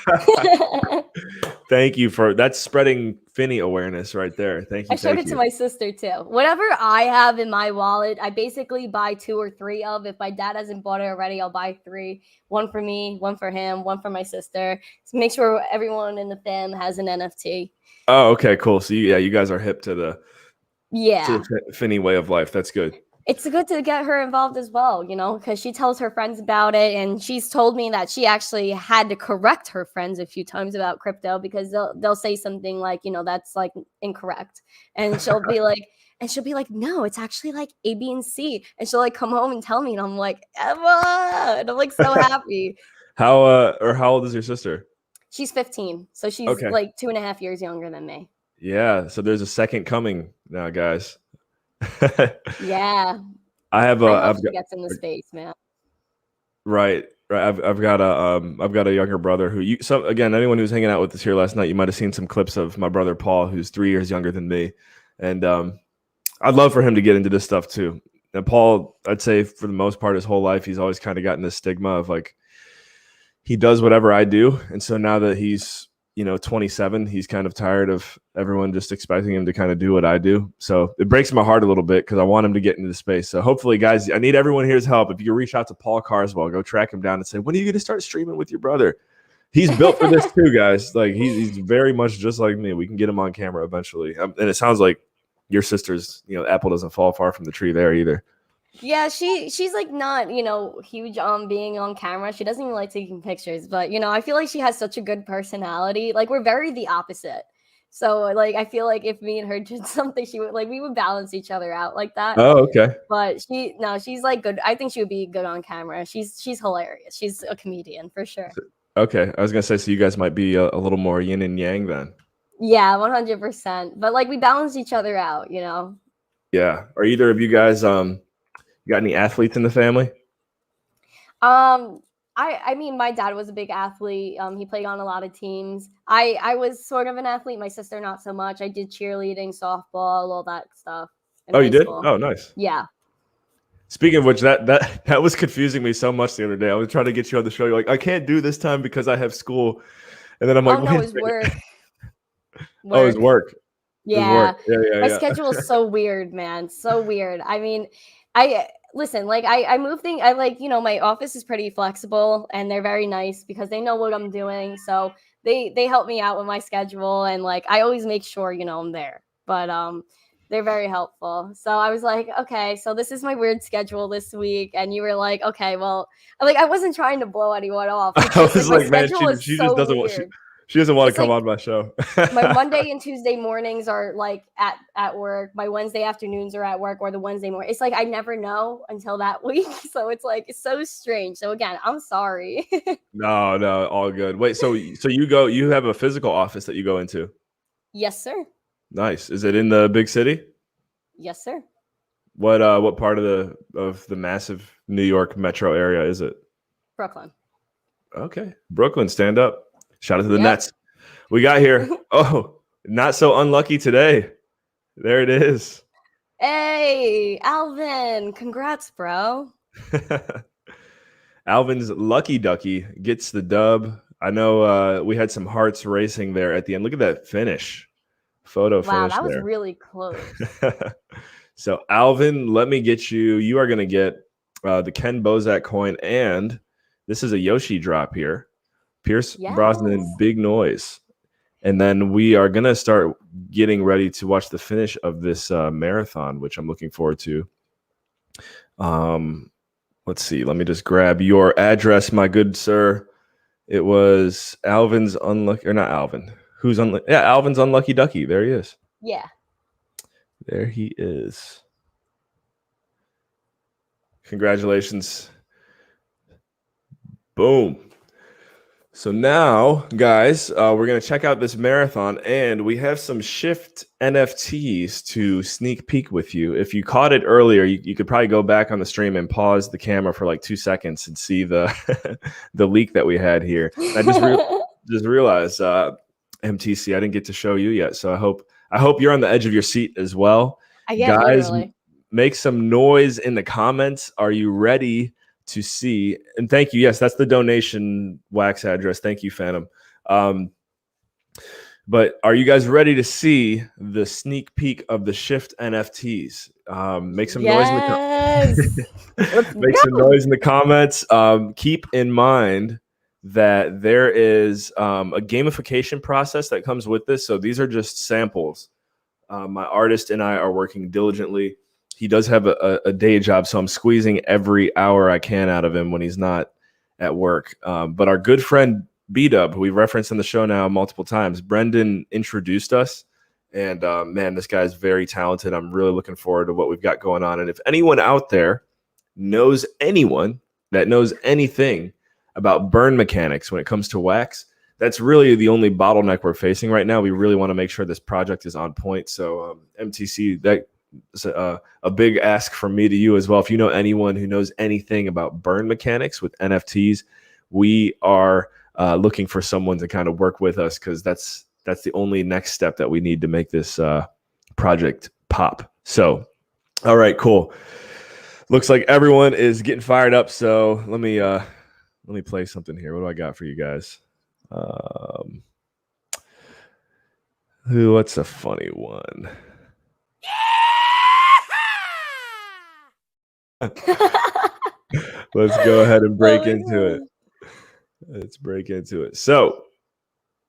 Thank you for that's spreading Finny awareness right there. Thank I you. showed Thank it to you. my sister too. Whatever I have in my wallet, I basically buy 2 or 3 of. If my dad hasn't bought it already, I'll buy 3. One for me, one for him, one for my sister. To make sure everyone in the fam has an NFT. Oh, okay, cool. So you guys are hip to the Yeah. Finny way of life. That's good. It's good to get her involved as well, because she tells her friends about it, and she's told me that she actually had to correct her friends a few times about crypto because they'll say something like, that's like incorrect, and she'll be like, no, it's actually like A, B, and C, and she'll like come home and tell me, and I'm like, Emma, and I'm like so happy. How old is your sister? She's 15, so she's Okay. like 2.5 years younger than me. Yeah. So there's a second coming now, guys. Yeah, I have I hope I've she got gets in the space, man. right. I've got a younger brother who again, anyone who's hanging out with us here last night, you might have seen some clips of my brother Paul, who's 3 years younger than me, and I'd love for him to get into this stuff too. And Paul, I'd say for the most part, his whole life, he's always kind of gotten this stigma of like he does whatever I do, and so now that he's 27, he's kind of tired of everyone just expecting him to kind of do what I do. So it breaks my heart a little bit because I want him to get into the space. So hopefully, guys, I need everyone here's help. If you can reach out to Paul Carswell, go track him down and say, when are you going to start streaming with your brother? He's built for this too, guys. Like he's very much just like me. We can get him on camera eventually. And it sounds like your sister's, apple doesn't fall far from the tree there either. Yeah, she's like not, huge on being on camera. She doesn't even like taking pictures, but I feel like she has such a good personality. Like we're very the opposite. So like I feel like if me and her did something, we would balance each other out like that. Oh, okay. But she's like good. I think she would be good on camera. She's hilarious. She's a comedian for sure. Okay. I was gonna say, so you guys might be a little more yin and yang then. Yeah, 100%. But like we balance each other out, Yeah. Are either of you guys got any athletes in the family? I mean, my dad was a big athlete. He played on a lot of teams. I was sort of an athlete. My sister, not so much. I did cheerleading, softball, all that stuff. Oh, you did? School. Oh, nice. Yeah. Speaking of which, that was confusing me so much the other day. I was trying to get you on the show. You're like, I can't do this time because I have school. And then I'm like, oh, no, it was work. Oh, it was work. Yeah. Yeah. My schedule is so weird, man. So weird. I mean, listen, like I move things. I like, my office is pretty flexible and they're very nice because they know what I'm doing. So they help me out with my schedule and like I always make sure, I'm there. But they're very helpful. So I was like, okay, so this is my weird schedule this week. And you were like, okay, well, like I wasn't trying to blow anyone off. I was like, man, she just doesn't want she doesn't want to come on my show. My Monday and Tuesday mornings are like at work. My Wednesday afternoons are at work, or the Wednesday morning. It's like I never know until that week. So it's like it's so strange. So again, I'm sorry. No, all good. Wait, so you have a physical office that you go into? Yes, sir. Nice. Is it in the big city? Yes, sir. What part of the massive New York metro area is it? Brooklyn. Okay. Brooklyn, stand up. Shout out to the Nets. We got here. Oh, not so unlucky today. There it is. Hey, Alvin. Congrats, bro. Alvin's lucky ducky gets the dub. I know we had some hearts racing there at the end. Look at that finish. Wow, that was really close. So, Alvin, let me get you. You are going to get the Ken Bozak coin, and this is a Yoshi drop here. Pierce Brosnan, big noise. And then we are going to start getting ready to watch the finish of this marathon, which I'm looking forward to. Let's see. Let me just grab your address, my good sir. It was Alvin's unlucky, or not Alvin. Who's unlucky? Yeah, Alvin's unlucky ducky. There he is. Yeah. There he is. Congratulations. Boom. So now, guys, we're going to check out this marathon, and we have some Shift NFTs to sneak peek with you. If you caught it earlier, you could probably go back on the stream and pause the camera for like 2 seconds and see the the leak that we had here. And I just realized, MTC, I didn't get to show you yet, so I hope you're on the edge of your seat as well. Yeah, Guys, literally. make some noise in the comments. Are you ready to see? And thank you. Yes, that's the donation wax address. Thank you, Phantom. But are you guys ready to see the sneak peek of the Shift NFTs? Make some noise in the make some noise in the comments. Keep in mind that there is a gamification process that comes with this. So these are just samples. My artist and I are working diligently. He does have a day job, so I'm squeezing every hour I can out of him when he's not at work. But our good friend B-Dub, who we've referenced in the show now multiple times, Brendan introduced us. And man, this guy's very talented. I'm really looking forward to what we've got going on. And if anyone out there knows anyone that knows anything about burn mechanics when it comes to wax, that's really the only bottleneck we're facing right now. We really want to make sure this project is on point. So MTC, that's a big ask from me to you as well. If you know anyone who knows anything about burn mechanics with NFTs, we are looking for someone to kind of work with us, because that's the only next step that we need to make this project pop. So, all right, cool. Looks like everyone is getting fired up. So let me play something here. What do I got for you guys? What's a funny one? Let's go ahead and break into it. Let's break into it. So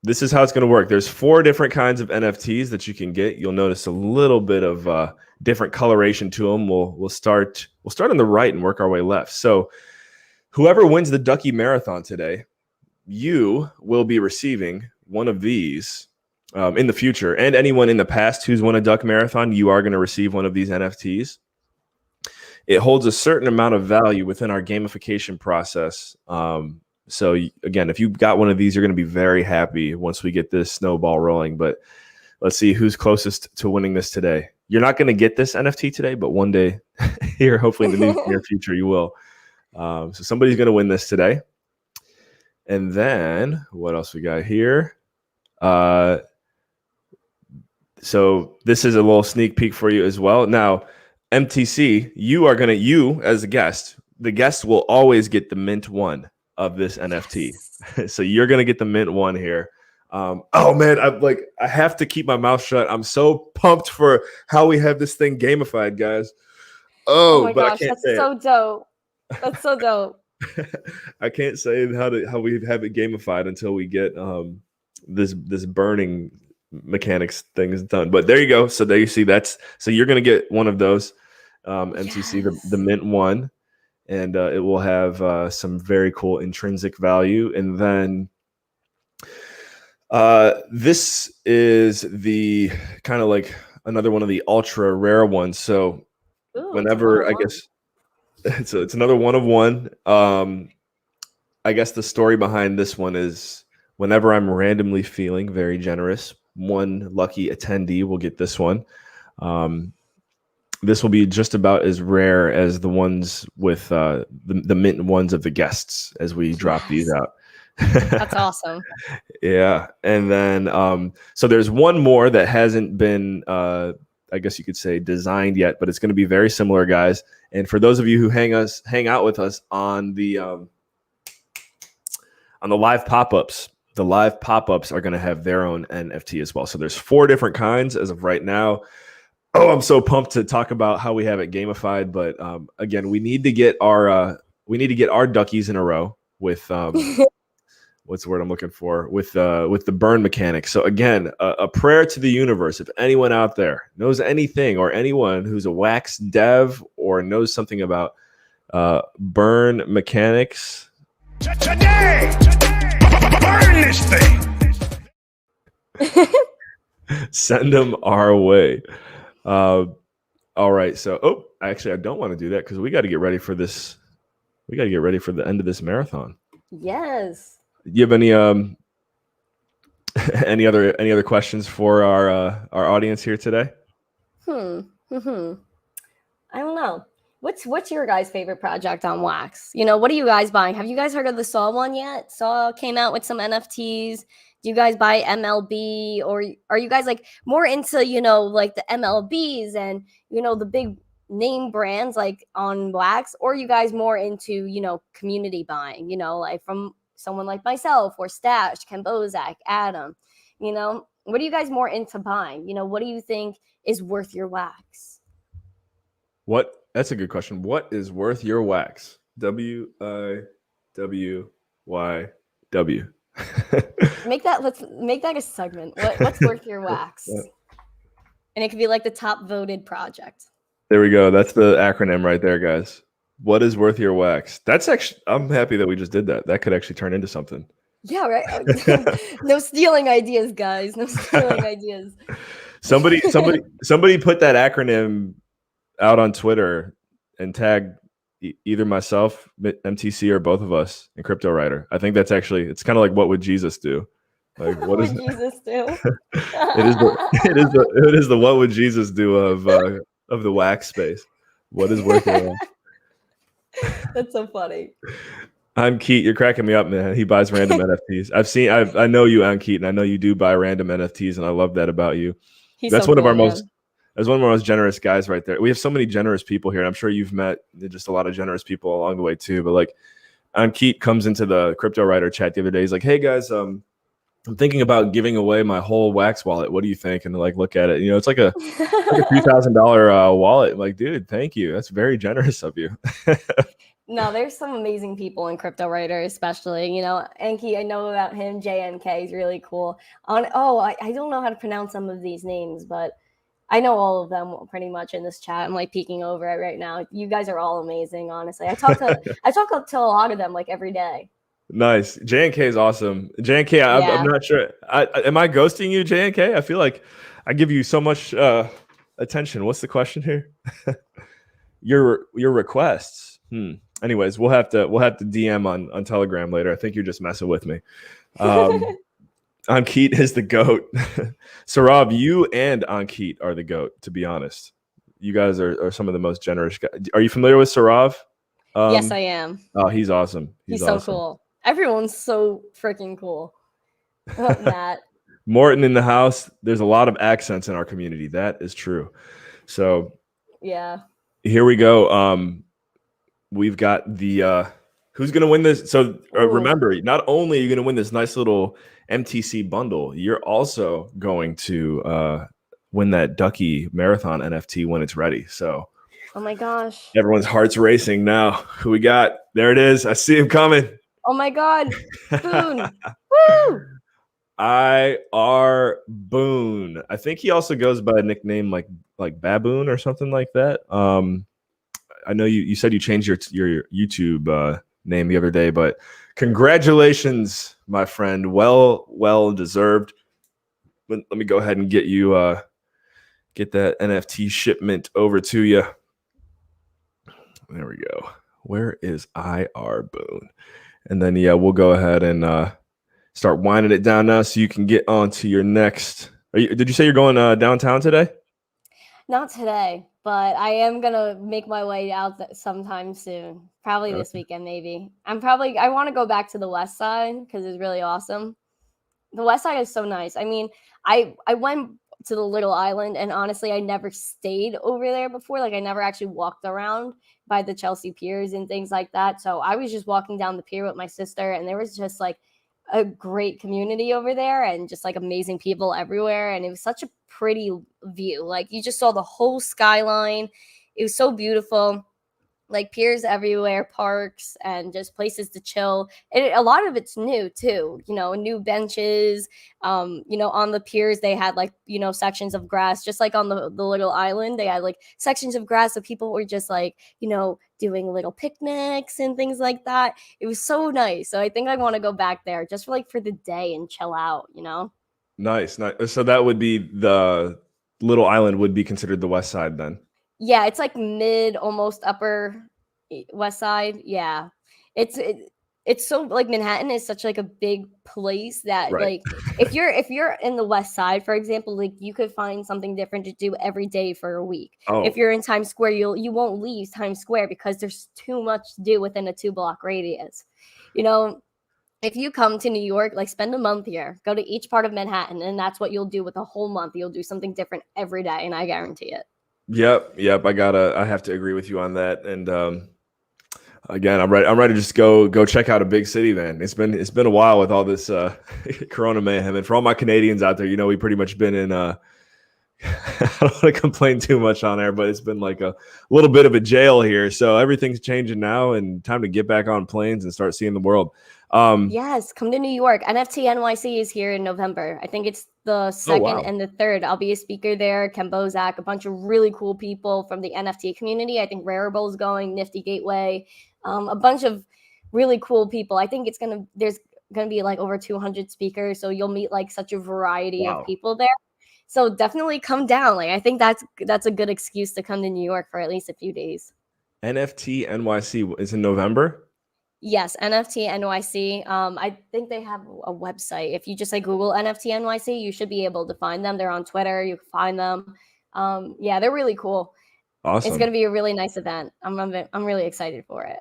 this is how it's going to work. There's 4 different kinds of NFTs that you can get. You'll notice a little bit of different coloration to them. We'll start on the right and work our way left. So whoever wins the Ducky Marathon today, you will be receiving one of these in the future. And anyone in the past who's won a Duck Marathon, you are going to receive one of these NFTs. It holds a certain amount of value within our gamification process. So again, if you've got one of these, you're going to be very happy once we get this snowball rolling. But let's see who's closest to winning this today. You're not going to get this NFT today, but one day here, hopefully in the near future, you will. So somebody's going to win this today. And then what else we got here? So this is a little sneak peek for you as well. Now, MTC, you as a guest, the guest will always get the mint one of this NFT. So you're going to get the mint one here. Oh man, I have to keep my mouth shut. I'm so pumped for how we have this thing gamified, guys. Oh my gosh, that's so dope. That's so dope. I can't say how we have it gamified until we get this burning mechanics things done. But there you go. So there you see so you're gonna get one of those MTC, the mint one, and it will have some very cool intrinsic value. And then this is the kind of like another one of the ultra rare ones. So whenever I guess it's another one of one. I guess the story behind this one is whenever I'm randomly feeling very generous, one lucky attendee will get this one. This will be just about as rare as the ones with the mint ones of the guests as we drop these out. That's awesome. Yeah. And then so there's one more that hasn't been I guess you could say designed yet, but it's going to be very similar, guys. And for those of you who hang out with us on the live pop-ups, the live pop-ups are going to have their own NFT as well. So there's 4 different kinds as of right now. Oh, I'm so pumped to talk about how we have it gamified. But again, we need to get our duckies in a row with what's the word I'm looking for, with the burn mechanics. So again, a prayer to the universe. If anyone out there knows anything, or anyone who's a wax dev or knows something about burn mechanics, Today, burn this thing. send them our way. All right. So, actually, I don't want to do that because we got to get ready for this. We got to get ready for the end of this marathon. Yes. You have any any other questions for our audience here today? Hmm. Hmm. I don't know. What's your guys' favorite project on Wax? What are you guys buying? Have you guys heard of the Saw one yet? Saw came out with some NFTs. Do you guys buy MLB, or are you guys like more into, like the MLBs and the big name brands like on Wax, or are you guys more into, community buying, like from someone like myself or Stash, Ken Bozak, Adam, what are you guys more into buying? What do you think is worth your Wax? That's a good question. What is worth your wax? WIWYW. Let's make that a segment. What's worth your Wax? And it could be like the top voted project. There we go. That's the acronym right there, guys. What is worth your wax? That's actually, I'm happy that we just did that. That could actually turn into something. Yeah, right. No stealing ideas, guys. No stealing ideas. Somebody put that acronym out on Twitter and tag either myself, MTC, or both of us in Cryptowriter. I think that's actually, it's kind of like, what would Jesus do? Like, what would Jesus do? it is the what would Jesus do of the wax space. What is worth it? That's so funny. I'm Keat. You're cracking me up, man. He buys random NFTs. I know you, Keat, and I know you do buy random NFTs, and I love that about you. That's one of our most generous guys right there. We have so many generous people here, and I'm sure you've met just a lot of generous people along the way too. But like, Keat comes into the Cryptowriter chat the other day. He's like, "Hey guys, I'm thinking about giving away my whole Wax wallet. What do you think?" And like, look at it. It's like a $3,000 wallet. Like, dude, thank you. That's very generous of you. No, there's some amazing people in Cryptowriter, especially, Enki, I know about him. JNK is really cool. I don't know how to pronounce some of these names, but I know all of them pretty much in this chat. I'm like peeking over it right now. You guys are all amazing, honestly. I talk to a lot of them like every day. Nice. JNK is awesome. JNK, I'm not sure. Am I ghosting you, JNK? I feel like I give you so much attention. What's the question here? Your requests. Anyways, we'll have to DM on Telegram later. I think you're just messing with me. Ankit is the GOAT. Saurav, you and Ankit are the GOAT, to be honest. You guys are some of the most generous guys. Are you familiar with Saurav? Yes, I am. Oh, he's awesome. He's so cool. Everyone's so freaking cool. Matt. Morton in the house. There's a lot of accents in our community. That is true. So yeah. Here we go. We've got the who's going to win this. So remember, not only are you going to win this nice little MTC bundle, you're also going to win that Ducky Marathon NFT when it's ready. So, oh my gosh, everyone's heart's racing now. Who we got? There it is. I see him coming. Oh my God, Boone! Woo! IR Boone. I think he also goes by a nickname like Baboon or something like that. I know you said you changed your YouTube name the other day, but congratulations, my friend. Well deserved. Let me go ahead and get you get that NFT shipment over to you. There we go. Where is IR Boone? And then we'll go ahead and start winding it down now so you can get on to your next. Did you say you're going downtown today? Not today, but I am going to make my way out sometime soon. Probably this weekend, maybe. I want to go back to the West Side because it's really awesome. The West Side is so nice. I mean, I went to the Little Island, and honestly, I never stayed over there before. Like, I never actually walked around by the Chelsea piers and things like that. So I was just walking down the pier with my sister, and there was just like a great community over there and just like amazing people everywhere. And it was such a pretty view. Like, you just saw the whole skyline. It was so beautiful. Like, piers everywhere, parks, and just places to chill. And a lot of it's new too, new benches. On the piers, they had like, sections of grass, just like on the Little Island. They had like sections of grass, so people were just like, doing little picnics and things like that. It was so nice. So I think I want to go back there just for the day and chill out, Nice. So that would be the Little Island would be considered the West Side then. Yeah, it's like mid, almost upper West Side. Yeah, it's it's so like Manhattan is such like a big place that Right. like if you're in the West Side, for example, like you could find something different to do every day for a week. If Oh, you're in Times Square, you won't leave Times Square because there's too much to do within a 2 block radius. You know, if you come to New York, like spend a month here, go to each part of Manhattan, and that's what you'll do with a whole month. You'll do something different every day, and I guarantee it. yep. I have to agree with you on that. And again, I'm ready to just go check out a big city, man. It's been a while with all this Corona mayhem, and for all my Canadians out there, you know, we pretty much been in. I don't want to complain too much on air, but it's been like a little bit of a jail here. So everything's changing now, and time to get back on planes and start seeing the world. Yes, come to New York. NFT NYC is here in November. I think it's the 2nd wow. and the 3rd. I'll be a speaker there. Ken Bozak, a bunch of really cool people from the NFT community. I think Rareable's going, Nifty Gateway, a bunch of really cool people. I think there's gonna be like over 200 speakers, so you'll meet like such a variety of Wow. people there. So definitely come down. Like I think that's a good excuse to come to New York for at least a few days. NFT NYC is in November. Yes, NFT NYC. I think they have a website. If you just like Google NFT NYC, you should be able to find them. They're on Twitter. You can find them. Yeah, they're really cool. It's Awesome. gonna be a really nice event. I'm really excited for it.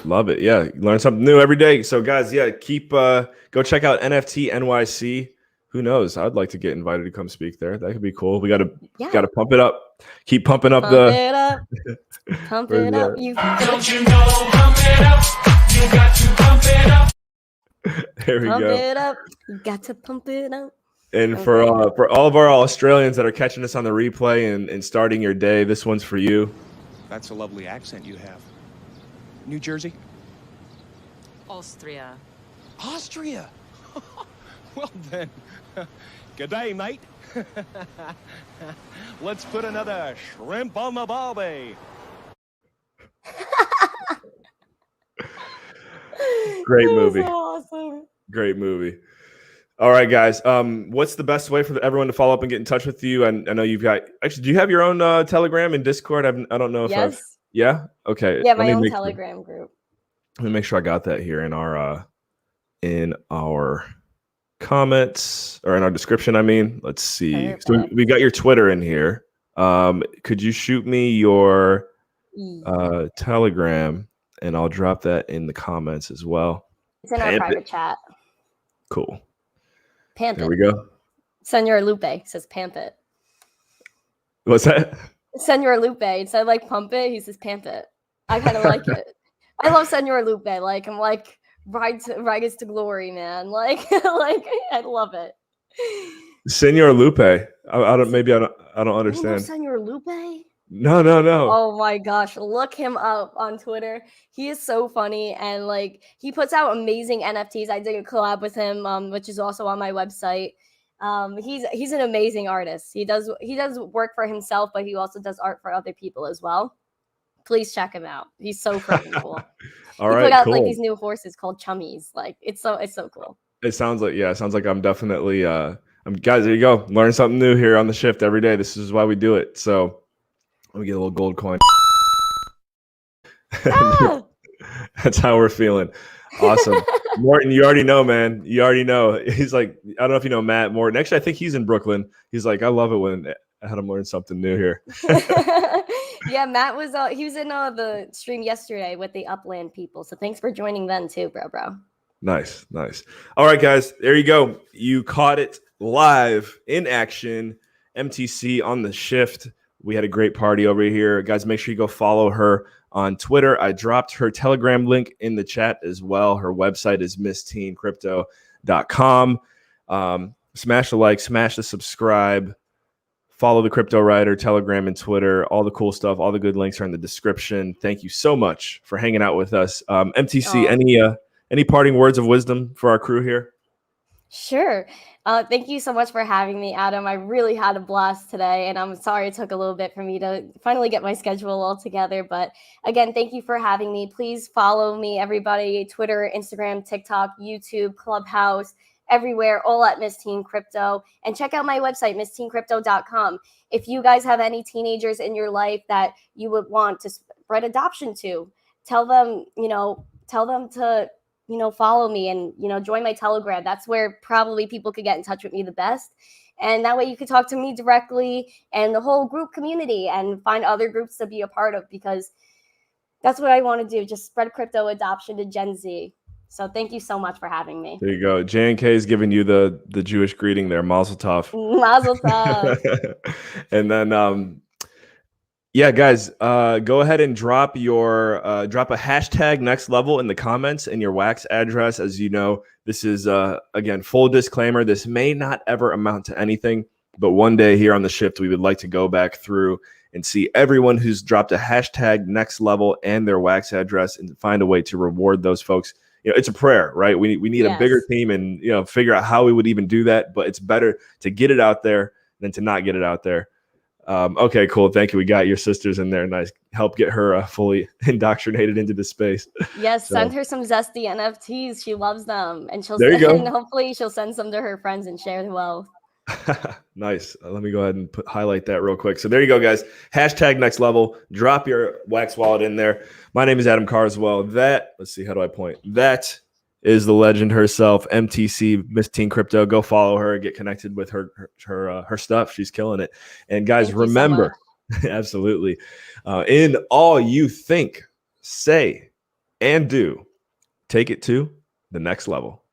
Love it. Yeah, you learn something new every day. So guys, yeah, keep go check out NFT NYC. Who knows? I'd like to get invited to come speak there. That could be cool. We gotta pump it up. Keep pumping up Pump the it up. Pump where's it up. that? You Don't you know, pump it up. You got to pump it up. There we pump go. it up. You got to pump it up. And Okay. for all of our Australians that are catching us on the replay and starting your day, this one's for you. That's a lovely accent you have. New Jersey? Austria. Austria? Well then, good day, mate. Let's put another shrimp on the barbie. Great That was movie. so awesome. Great movie. All right, guys. What's the best way for everyone to follow up and get in touch with you? And I know you've got actually. Do you have your own Telegram and Discord? I don't know if I've. Yes. Yeah. Okay. Yeah, Let my me own make sure- Telegram group. Let me make sure I got that here in our comments or in our description. I mean, let's see. So Perfect. we got your Twitter in here. Could you shoot me your Telegram, and I'll drop that in the comments as well. It's in our Pamp private it. chat. Cool. Pamp There it. we go. Senor Lupe says pamp it. What's that? Senor Lupe. Instead of like pump it, he says pamp it. I kind of like it. I love Senor Lupe. Like I'm like ride to glory, man. Like I love it. Senor Lupe. I don't You know understand. Senor Lupe? No. Oh my gosh, look him up on Twitter. He is so funny and like he puts out amazing NFTs. I did a collab with him, which is also on my website. He's an amazing artist. He does work for himself, but he also does art for other people as well. Please check him out. He's so freaking cool. All He right, put out cool. like these new horses called chummies. Like it's so cool. It sounds like I'm definitely guys, there you go. Learn something new here on the shift every day. This is why we do it. So let me get a little gold coin. Ah! That's how we're feeling. Awesome. Morton, you already know, man. You already know. He's like, I don't know if you know Matt Morton. Actually, I think he's in Brooklyn. He's like, I love it when Adam learns something new here. Yeah, Matt was he was in the stream yesterday with the Upland people. So thanks for joining then too, bro. Nice. All right, guys, there you go. You caught it live in action. MTC on the shift. We had a great party over here. Guys, make sure you go follow her on Twitter. I dropped her Telegram link in the chat as well. Her website is missteencrypto.com. Smash the like, smash the subscribe. Follow the Cryptowriter, Telegram, and Twitter. All the cool stuff, all the good links are in the description. Thank you so much for hanging out with us. MTC, any parting words of wisdom for our crew here? Sure. Thank you so much for having me, Adam. I really had a blast today, and I'm sorry it took a little bit for me to finally get my schedule all together. But again, thank you for having me. Please follow me, everybody, Twitter, Instagram, TikTok, YouTube, Clubhouse, everywhere, all at Miss Teen Crypto. And check out my website, missteencrypto.com. If you guys have any teenagers in your life that you would want to spread adoption to, tell them to follow me and, join my Telegram. That's where probably people could get in touch with me the best. And that way you could talk to me directly and the whole group community and find other groups to be a part of, because that's what I want to do. Just spread crypto adoption to Gen Z. So thank you so much for having me. There you go. J&K is giving you the Jewish greeting there. Mazel tov. Mazel tov. And then, yeah, guys, go ahead and drop a hashtag next level in the comments and your wax address. As you know, this is, again, full disclaimer. This may not ever amount to anything, but one day here on the Shift, we would like to go back through and see everyone who's dropped a hashtag next level and their wax address and find a way to reward those folks. It's a prayer, right? We need a bigger team and, figure out how we would even do that. But it's better to get it out there than to not get it out there. Okay, cool. Thank you. We got your sisters in there. Nice. Help get her fully indoctrinated into the space. Yes, send her some Zesty NFTs. She loves them. And there you go. And hopefully she'll send some to her friends and share the wealth. Nice. Let me go ahead and highlight that real quick. So there you go, guys. Hashtag next level. Drop your wax wallet in there. My name is Adam Carswell. Let's see, how do I point? That is the legend herself, MTC, Miss Teen Crypto. Go follow her, get connected with her stuff. She's killing it. And guys, remember, absolutely, in all you think, say, and do, take it to the next level.